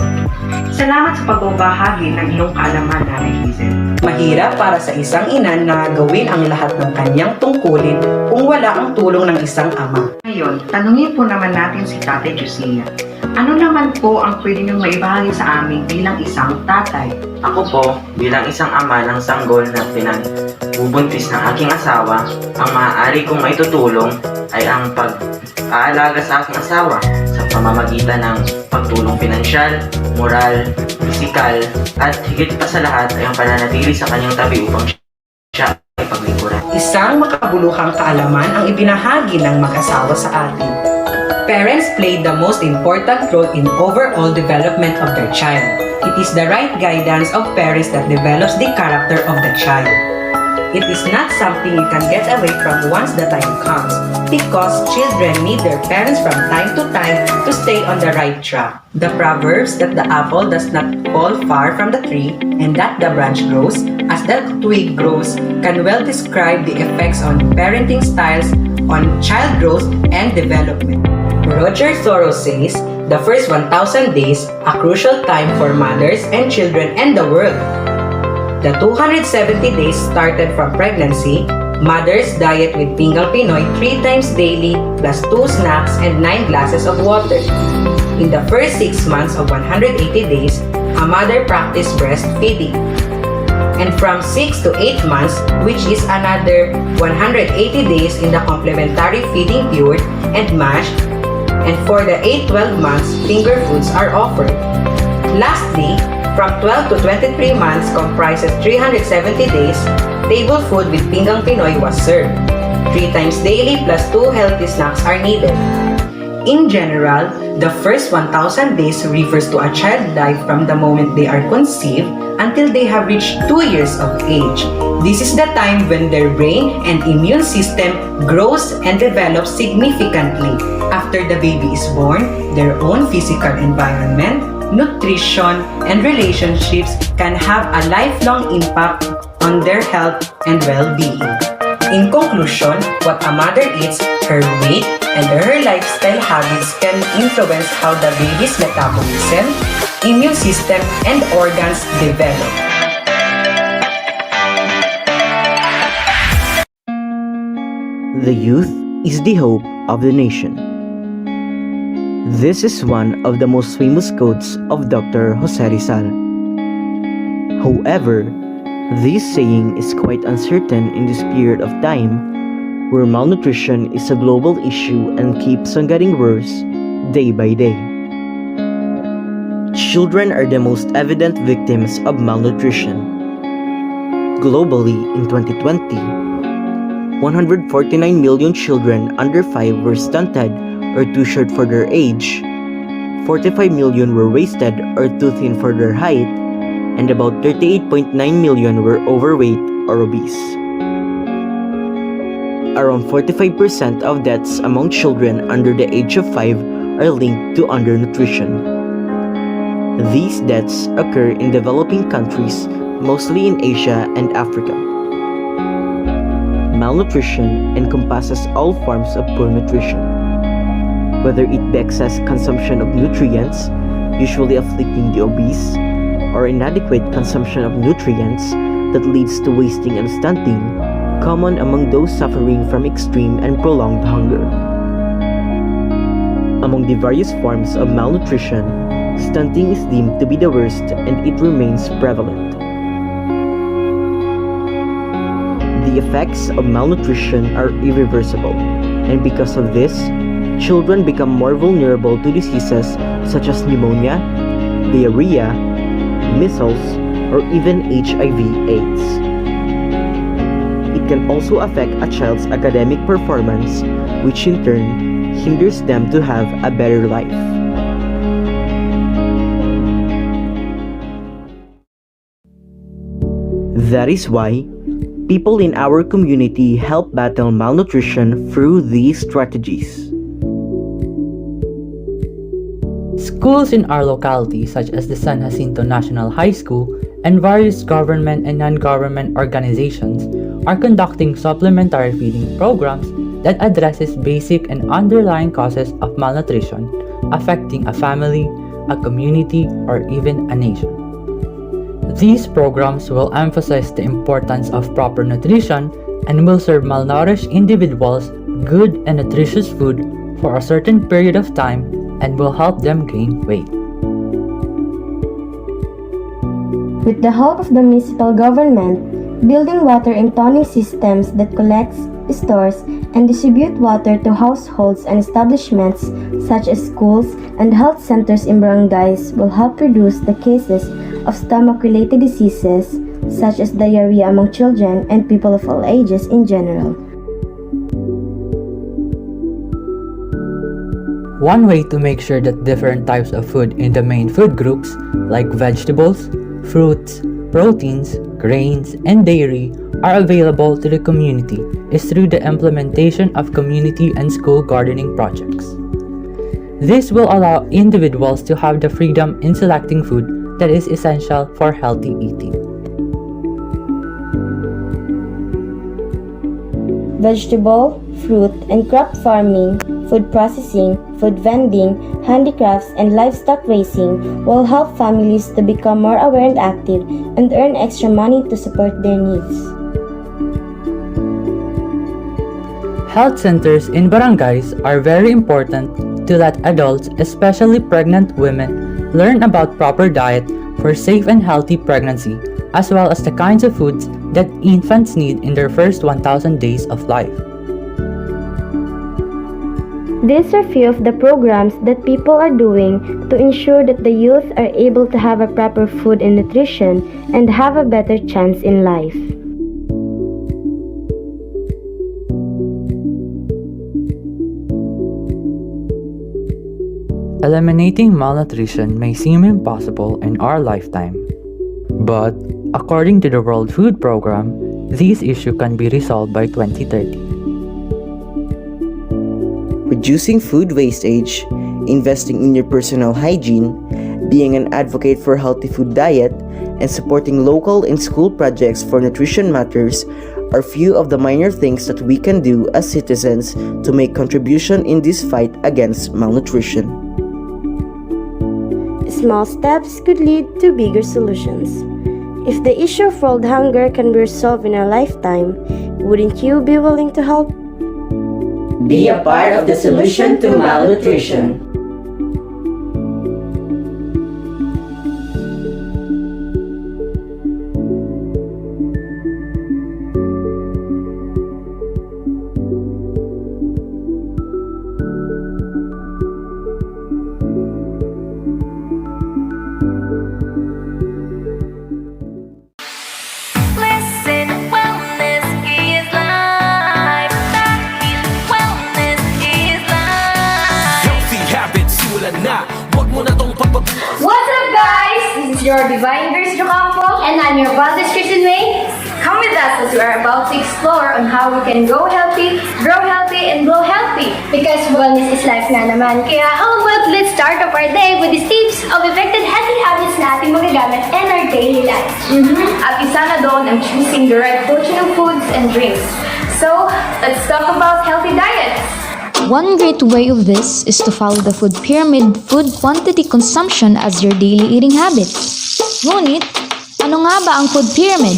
Salamat sa pagbabahagi ng iyong kaalaman, Nanay Hazel. Mahirap para sa isang ina na gawin ang lahat ng kanyang tungkulin kung wala ang tulong ng isang ama. Ngayon, tanungin po naman natin si Tatay Josiah. Ano naman po ang pwede niyong maibahagi sa amin bilang isang tatay? Ako po, bilang isang ama ng sanggol na pinagbubuntis ng aking asawa, ang maaari kong maitutulong ay ang pag-aalaga sa aking asawa sa pamamagitan ng pagtulong pinansyal, moral, pisikal, at higit pa sa lahat ay ang pananatili sa kanyang tabi upang siya ay paglikuran. Isang makabuluhang kaalaman ang ibinahagi ng mag-asawa sa atin. Parents play the most important role in overall development of their child. It is the right guidance of parents that develops the character of the child. It is not something you can get away from once the time comes, because children need their parents from time to time to stay on the right track. The proverbs that the apple does not fall far from the tree and that the branch grows as the twig grows can well describe the effects on parenting styles on child growth and development. Roger Soros says, the first 1,000 days, a crucial time for mothers and children and the world. The 270 days started from pregnancy, mother's diet with pinggang Pinoy 3 times daily plus 2 snacks and 9 glasses of water. In the first 6 months of 180 days, a mother practiced breastfeeding. And from 6 to 8 months, which is another 180 days in the complementary feeding pure and mashed, and for the 8-12 months, finger foods are offered. Lastly, from 12 to 23 months comprises 370 days, table food with pinggang Pinoy was served. 3 times daily plus 2 healthy snacks are needed. In general, the first 1,000 days refers to a child life from the moment they are conceived until they have reached 2 years of age. This is the time when their brain and immune system grows and develops significantly. After the baby is born, their own physical environment, nutrition, and relationships can have a lifelong impact on their health and well-being. In conclusion, what a mother eats, her weight, and her lifestyle habits can influence how the baby's metabolism, immune system, and organs develop. The youth is the hope of the nation. This is one of the most famous quotes of Dr. Jose Rizal. However, this saying is quite uncertain in this period of time where malnutrition is a global issue and keeps on getting worse day by day. Children are the most evident victims of malnutrition. Globally, in 2020, 149 million children under 5 were stunted or too short for their age, 45 million were wasted or too thin for their height, and about 38.9 million were overweight or obese. Around 45% of deaths among children under the age of 5 are linked to undernutrition. These deaths occur in developing countries, mostly in Asia and Africa. Malnutrition encompasses all forms of poor nutrition, whether it be excess consumption of nutrients, usually afflicting the obese, or inadequate consumption of nutrients that leads to wasting and stunting, common among those suffering from extreme and prolonged hunger. Among the various forms of malnutrition, stunting is deemed to be the worst and it remains prevalent. The effects of malnutrition are irreversible, and because of this, children become more vulnerable to diseases such as pneumonia, diarrhea, measles, or even HIV/AIDS. It can also affect a child's academic performance, which in turn hinders them to have a better life. That is why people in our community help battle malnutrition through these strategies. Schools in our locality, such as the San Jacinto National High School and various government and non-government organizations, are conducting supplementary feeding programs that addresses basic and underlying causes of malnutrition affecting a family, a community, or even a nation. These programs will emphasize the importance of proper nutrition and will serve malnourished individuals good and nutritious food for a certain period of time and will help them gain weight. With the help of the municipal government, building water impounding systems that collects, stores, and distribute water to households and establishments such as schools and health centers in barangays will help reduce the cases of stomach-related diseases such as diarrhea among children and people of all ages in general. One way to make sure that different types of food in the main food groups, like vegetables, fruits, proteins, grains, and dairy, are available to the community is through the implementation of community and school gardening projects. This will allow individuals to have the freedom in selecting food that is essential for healthy eating. Vegetable, fruit, and crop farming, food processing, food vending, handicrafts, and livestock raising will help families to become more aware and active and earn extra money to support their needs. Health centers in barangays are very important to let adults, especially pregnant women, learn about proper diet for safe and healthy pregnancy, as well as the kinds of foods that infants need in their first 1,000 days of life. These are few of the programs that people are doing to ensure that the youth are able to have a proper food and nutrition and have a better chance in life. Eliminating malnutrition may seem impossible in our lifetime, but according to the World Food Program, this issue can be resolved by 2030. Reducing food wastage, investing in your personal hygiene, being an advocate for a healthy food diet, and supporting local and school projects for nutrition matters are few of the minor things that we can do as citizens to make contribution in this fight against malnutrition. Small steps could lead to bigger solutions. If the issue of world hunger can be resolved in our lifetime, wouldn't you be willing to help? Be a part of the solution to malnutrition. Listen, wellness is life. Wellness is life. Healthy habits, simulan na. Huwag mo na tong What's up, guys? This is your Divine Grace Jocampo, and I'm your Bondage Christian Way. Come with us as we are about to explore on how we can go healthy, grow healthy, and grow healthy. Because wellness is life nga naman. Kaya how about let's start off our day with these tips of effective healthy habits na ating magagamit in our daily lives. At isa na doon ang choosing the right portion of foods and drinks. So, let's talk about healthy diets. One great way of this is to follow the food pyramid food quantity consumption as your daily eating habits. Ngunit, ano nga ba ang food pyramid?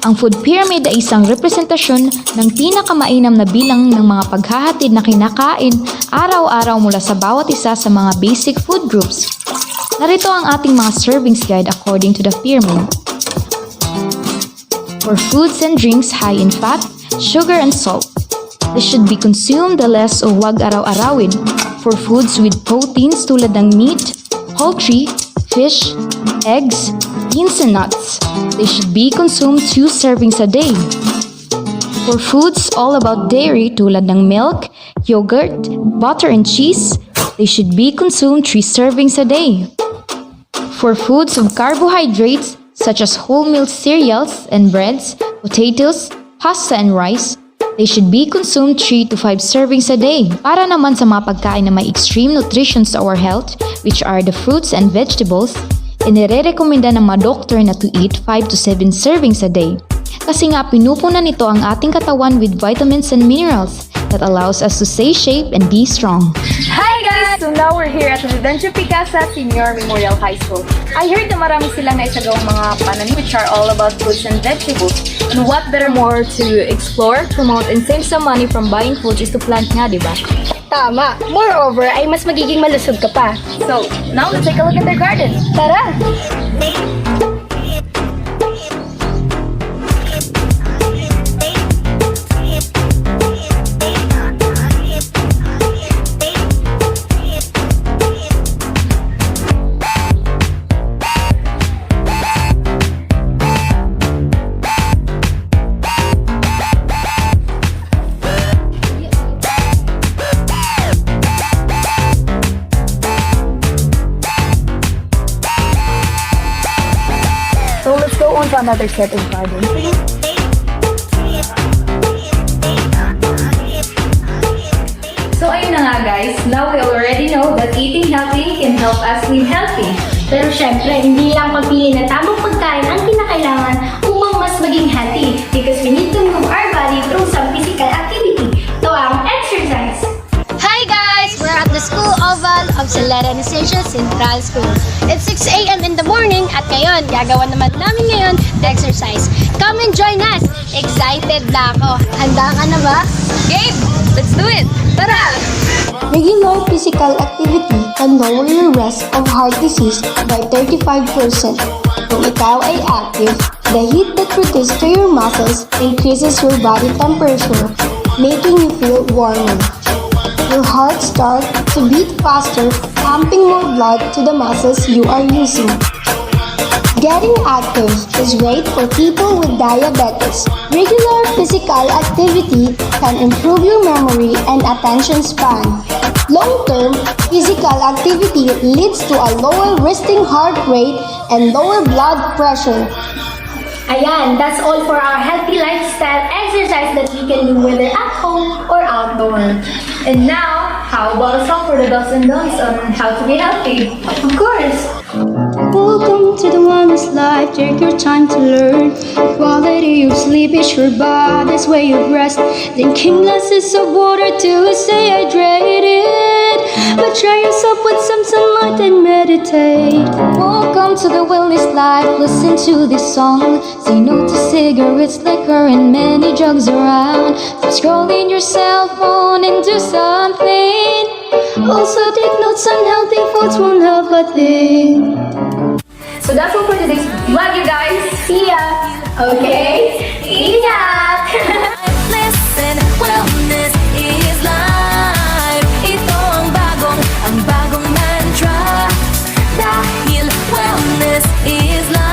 Ang food pyramid ay isang representasyon ng pinakamainam na bilang ng mga paghahatid na kinakain araw-araw mula sa bawat isa sa mga basic food groups. Narito ang ating mga servings guide according to the pyramid. For foods and drinks high in fat, sugar, and salt, they should be consumed less o huwag araw-arawin. For foods with proteins tulad ng meat, poultry, fish, eggs, beans, and nuts, they should be consumed 2 servings a day. For foods all about dairy tulad ng milk, yogurt, butter, and cheese, they should be consumed 3 servings a day. For foods of carbohydrates such as wholemeal cereals and breads, potatoes, pasta, and rice, they should be consumed 3 to 5 servings a day. Para naman sa mga pagkain na may extreme nutrition to our health, which are the fruits and vegetables, inire-rekomenda ng mga doktor na to eat 5 to 7 servings a day. Kasi nga pinupunan nito ang ating katawan with vitamins and minerals, that allows us to stay safe and be strong. Hi guys! So now we're here at Residensya Picasa Senior Memorial High School. I heard na marami silang naisagawang mga pananim which are all about fruits and vegetables. And what better more to explore, promote, and save some money from buying food is to plant nga, di ba? Tama. Moreover, ay mas magiging malusog ka pa. So, now let's take a look at their garden. Tara! So let's go on to another set of garden. So ayun na nga guys, now we already know that eating healthy can help us live healthy. Pero syempre, hindi lang pagpili ng tamang pagkain ang kinakailangan upang mas maging healthy because we need to move our body through some physical activity. Ito ang exercise. Hi guys! We're at the school oval of Salera Inicia Central School. It's 6 a.m. in the morning at ngayon, gagawa naman namin ngayon the exercise. Come and join us! Excited na ako. Handa ka na ba? Game! Let's do it! Tara! Regular physical activity can lower your risk of heart disease by 35%. Kung ikaw ay active, the heat that produces to your muscles increases your body temperature, making you feel warmer. Your heart starts to beat faster, pumping more blood to the muscles you are using. Getting active is great for people with diabetes. Regular physical activity can improve your memory and attention span. Long-term physical activity leads to a lower resting heart rate and lower blood pressure. Ayan, that's all for our healthy lifestyle exercise that we can do whether at home or outdoor. And now, how about a song for the do's and don'ts on how to be healthy? Of course! Welcome to the wellness life. Take your time to learn. Quality of sleep is your body's way of rest. Drinking glasses of water to stay hydrated. But try yourself with some sunlight and meditate. Welcome to the wellness life. Listen to this song. Say no to cigarettes, liquor, and many drugs around. Stop scrolling your cell phone and do something. Also take notes on healthy foods won't help a thing. So that's all for today's vlog, you guys. See ya! Okay? Ingat! Listen, wellness is life. Ito ang bagong mantra. Dahil wellness is life.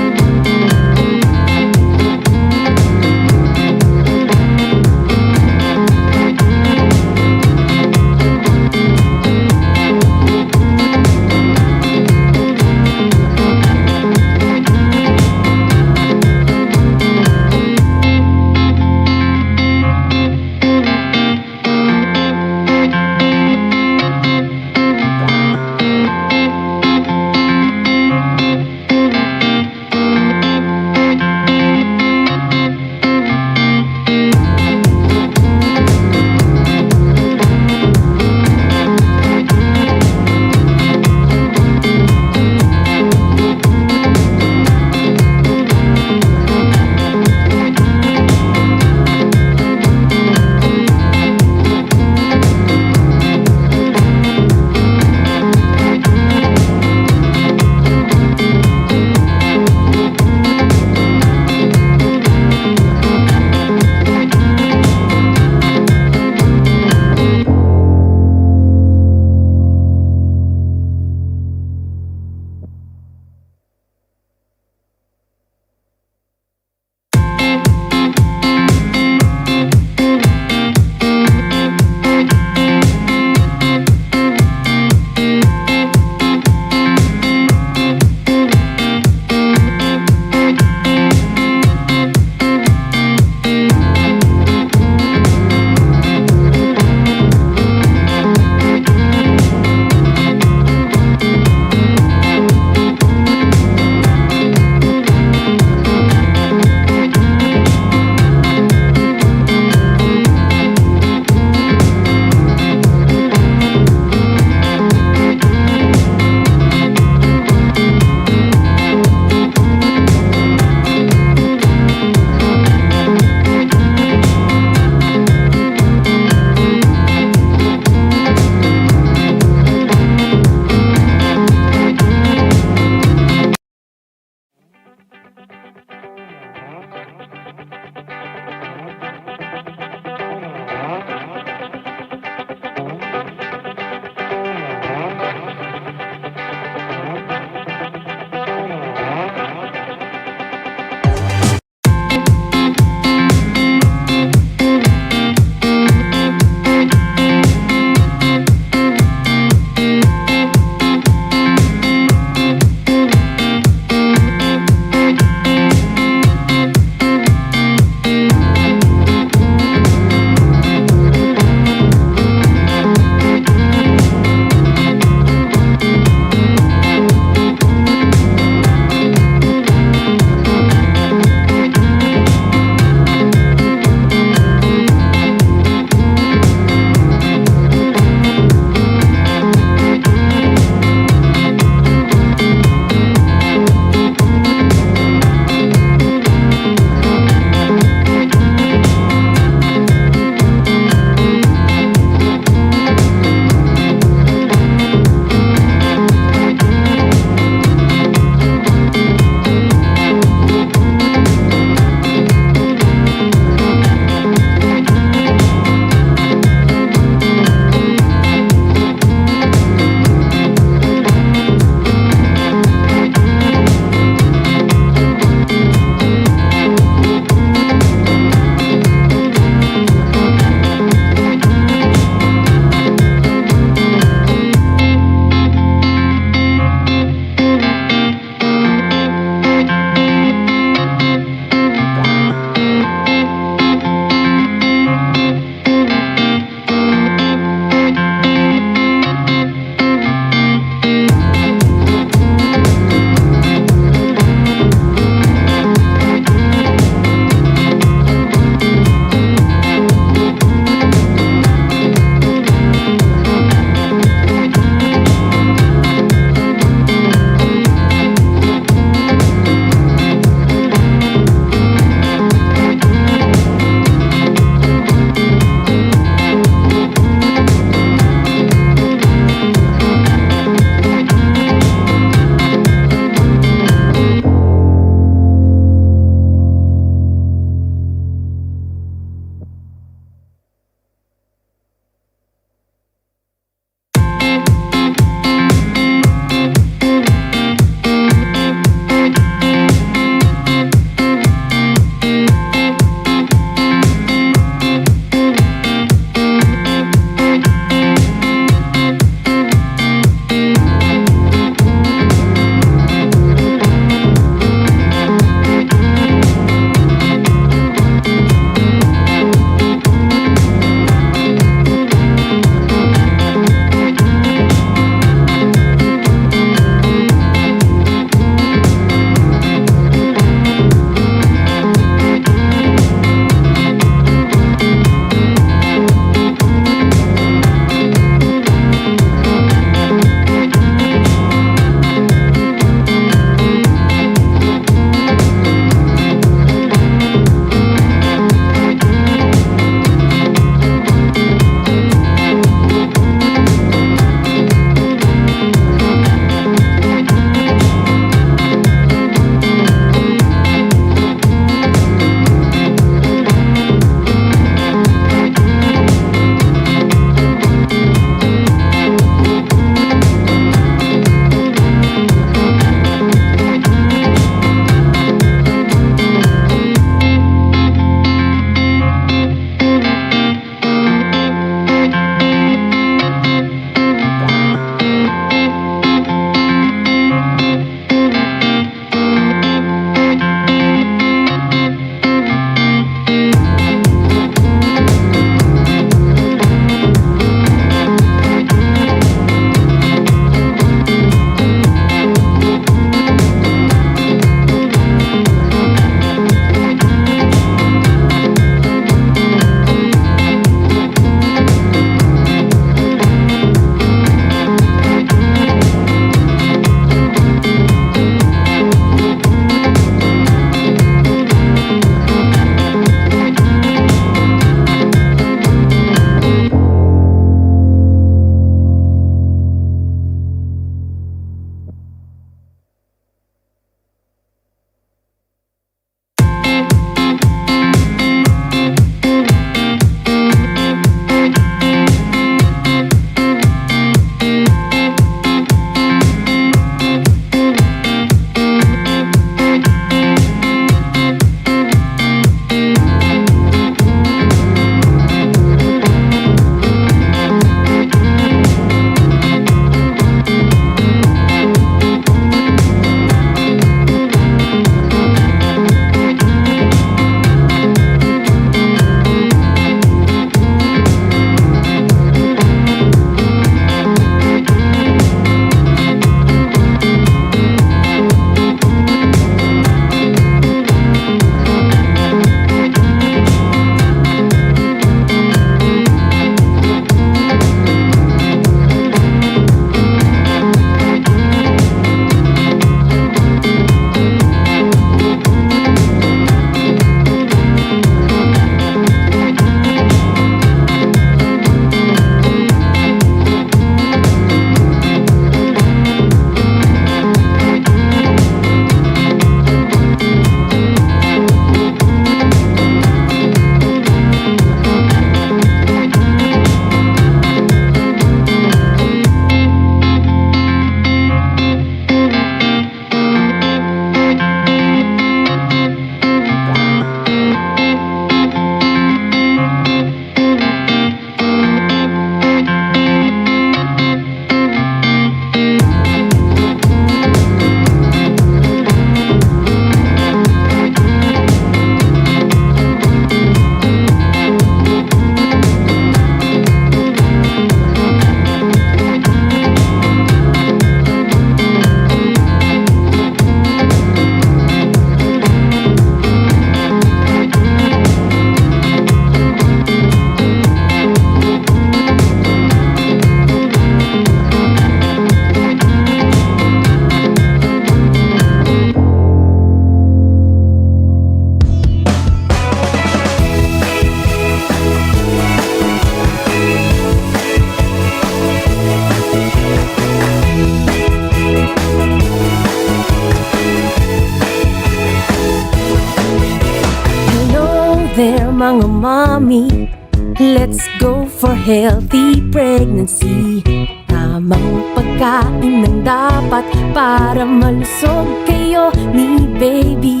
there mga mommy, let's go for healthy pregnancy. Tamang pagkain ng dapat para malusog kayo ni baby.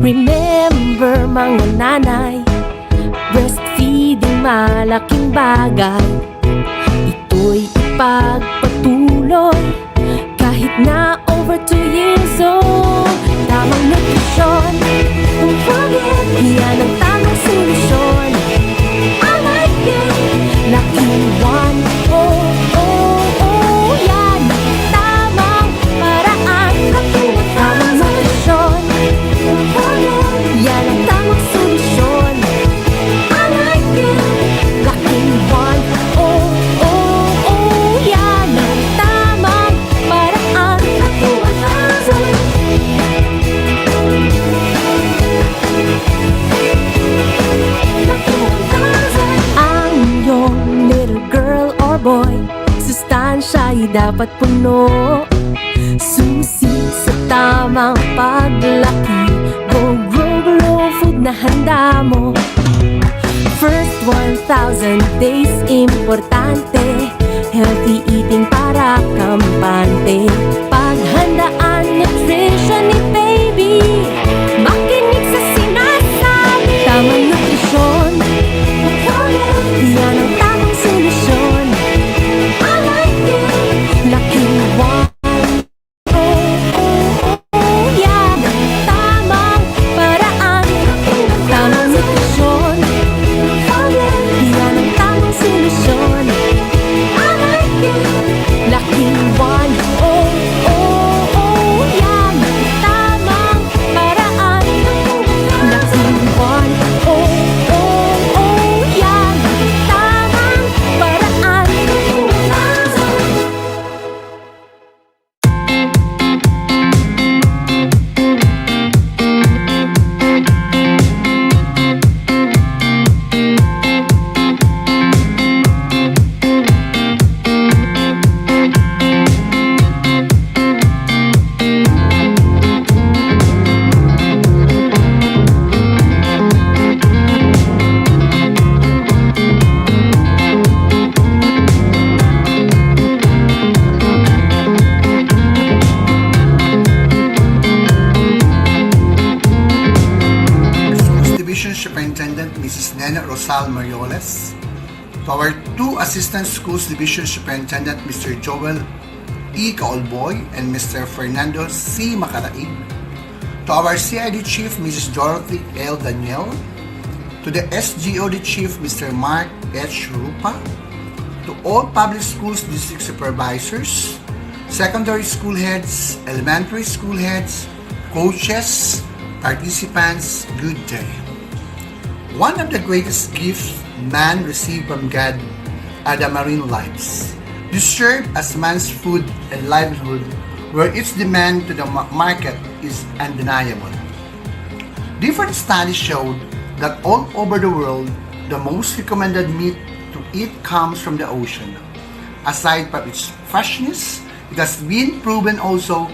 Remember mga nanay, breastfeeding malaking bagay. Ito'y ipagpatuloy kahit na over 2 years old. Tamang nutrisyon, kung forget, yan ang tamang solusyon. I like it, laking one, oh, oh, oh, yan ang tamang paraan. Tamang nutrisyon, kung forget, yan ang tamang solusyon. I like it, laking one, oh, oh, oh, yan ang tamang paraan. Ang iyong little girl or boy, sustansya'y dapat puno. Susi sa tamang paglaki, go grow glow food na handa mo. First 1,000 days importante, healthy eating para kampante. Paghandaan nutrition ni baby, makinig sa sinasabi. Tamang nutrisyon, yan ang tamang solusyon. I like it, laking one, oh, oh, oh, yan ang tamang paraan. Tamang nutrisyon, yan ang tamang solusyon. I like it, laking one, oh, oh, oh, yan ang tamang paraan. Laking one, oh, oh, oh, yan ang tamang paraan. Schools Division Superintendent Mrs. Nena Rosal Marioles, to our two Assistant Schools Division Superintendent Mr. Joel E. Kaolboy and Mr. Fernando C. Macaraig, to our CID Chief Mrs. Dorothy L. Daniel, to the SGOD Chief Mr. Mark H. Rupa, to all public schools district supervisors, secondary school heads, elementary school heads, coaches, participants, good day. One of the greatest gifts man received from God are the marine lives. They serve as man's food and livelihood, where its demand to the market is undeniable. Different studies showed that all over the world, the most recommended meat to eat comes from the ocean. Aside from its freshness, it has been proven also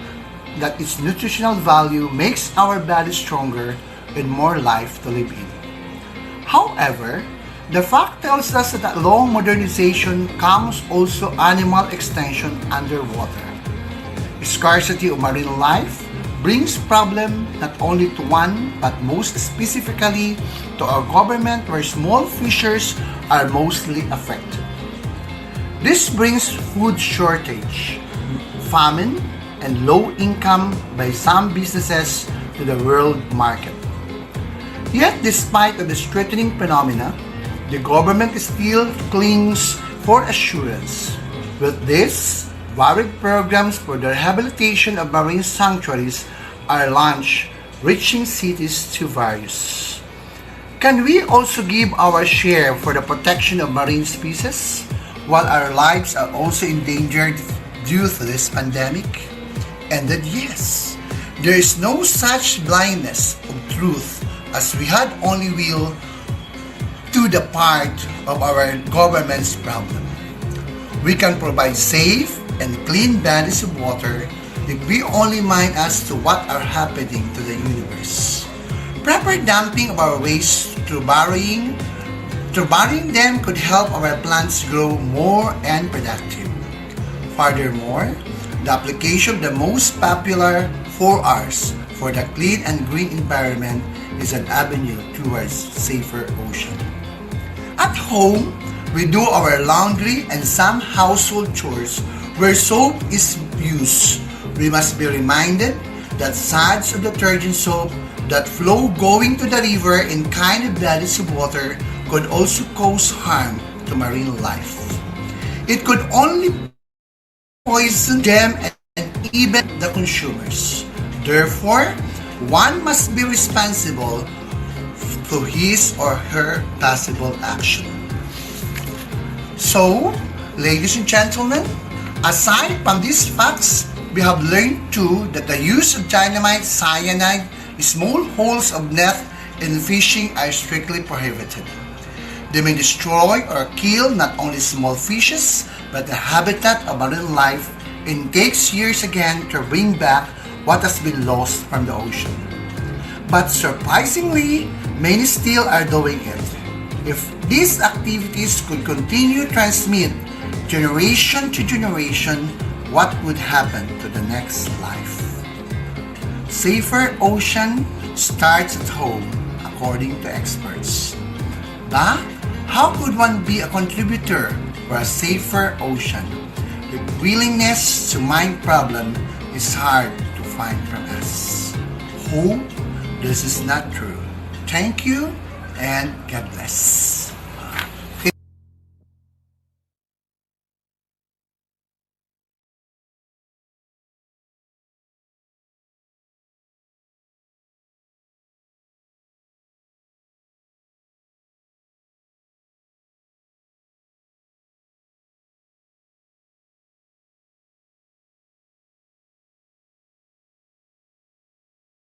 that its nutritional value makes our body stronger and more life to live in. However, the fact tells us that along modernization comes also animal extinction underwater. Scarcity of marine life brings problem not only to one but most specifically to our government, where small fishers are mostly affected. This brings food shortage, famine, and low income by some businesses to the world market. Yet despite of the threatening phenomena, the government still clings for assurance. With this, varied programs for the rehabilitation of marine sanctuaries are launched, reaching cities to various. Can we also give our share for the protection of marine species, while our lives are also endangered due to this pandemic? And that yes, there is no such blindness of truth as we had only will to the part of our government's problem. We can provide safe and clean bodies of water if we only mind as to what are happening to the universe. proper dumping of our waste through burying them could help our plants grow more and productive. Furthermore, the application of the most popular 4Rs for the clean and green environment is an avenue towards safer ocean. At home, we do our laundry and some household chores where soap is used. We must be reminded that suds of detergent soap that flow going to the river in kind of bodies of water could also cause harm to marine life. It could only poison them and even the consumers. Therefore, one must be responsible for his or her possible action. So, ladies and gentlemen, aside from these facts, we have learned too that the use of dynamite, cyanide, small holes of net in fishing are strictly prohibited. They may destroy or kill not only small fishes, but the habitat of marine life, and takes years again to bring back what has been lost from the ocean. But surprisingly, many still are doing it. If these activities could continue to transmit generation to generation, what would happen to the next life? Safer ocean starts at home, according to experts. But how could one be a contributor for a safer ocean? The willingness to mind problem is hard to find from us. Hope this is not true. Thank you and God bless.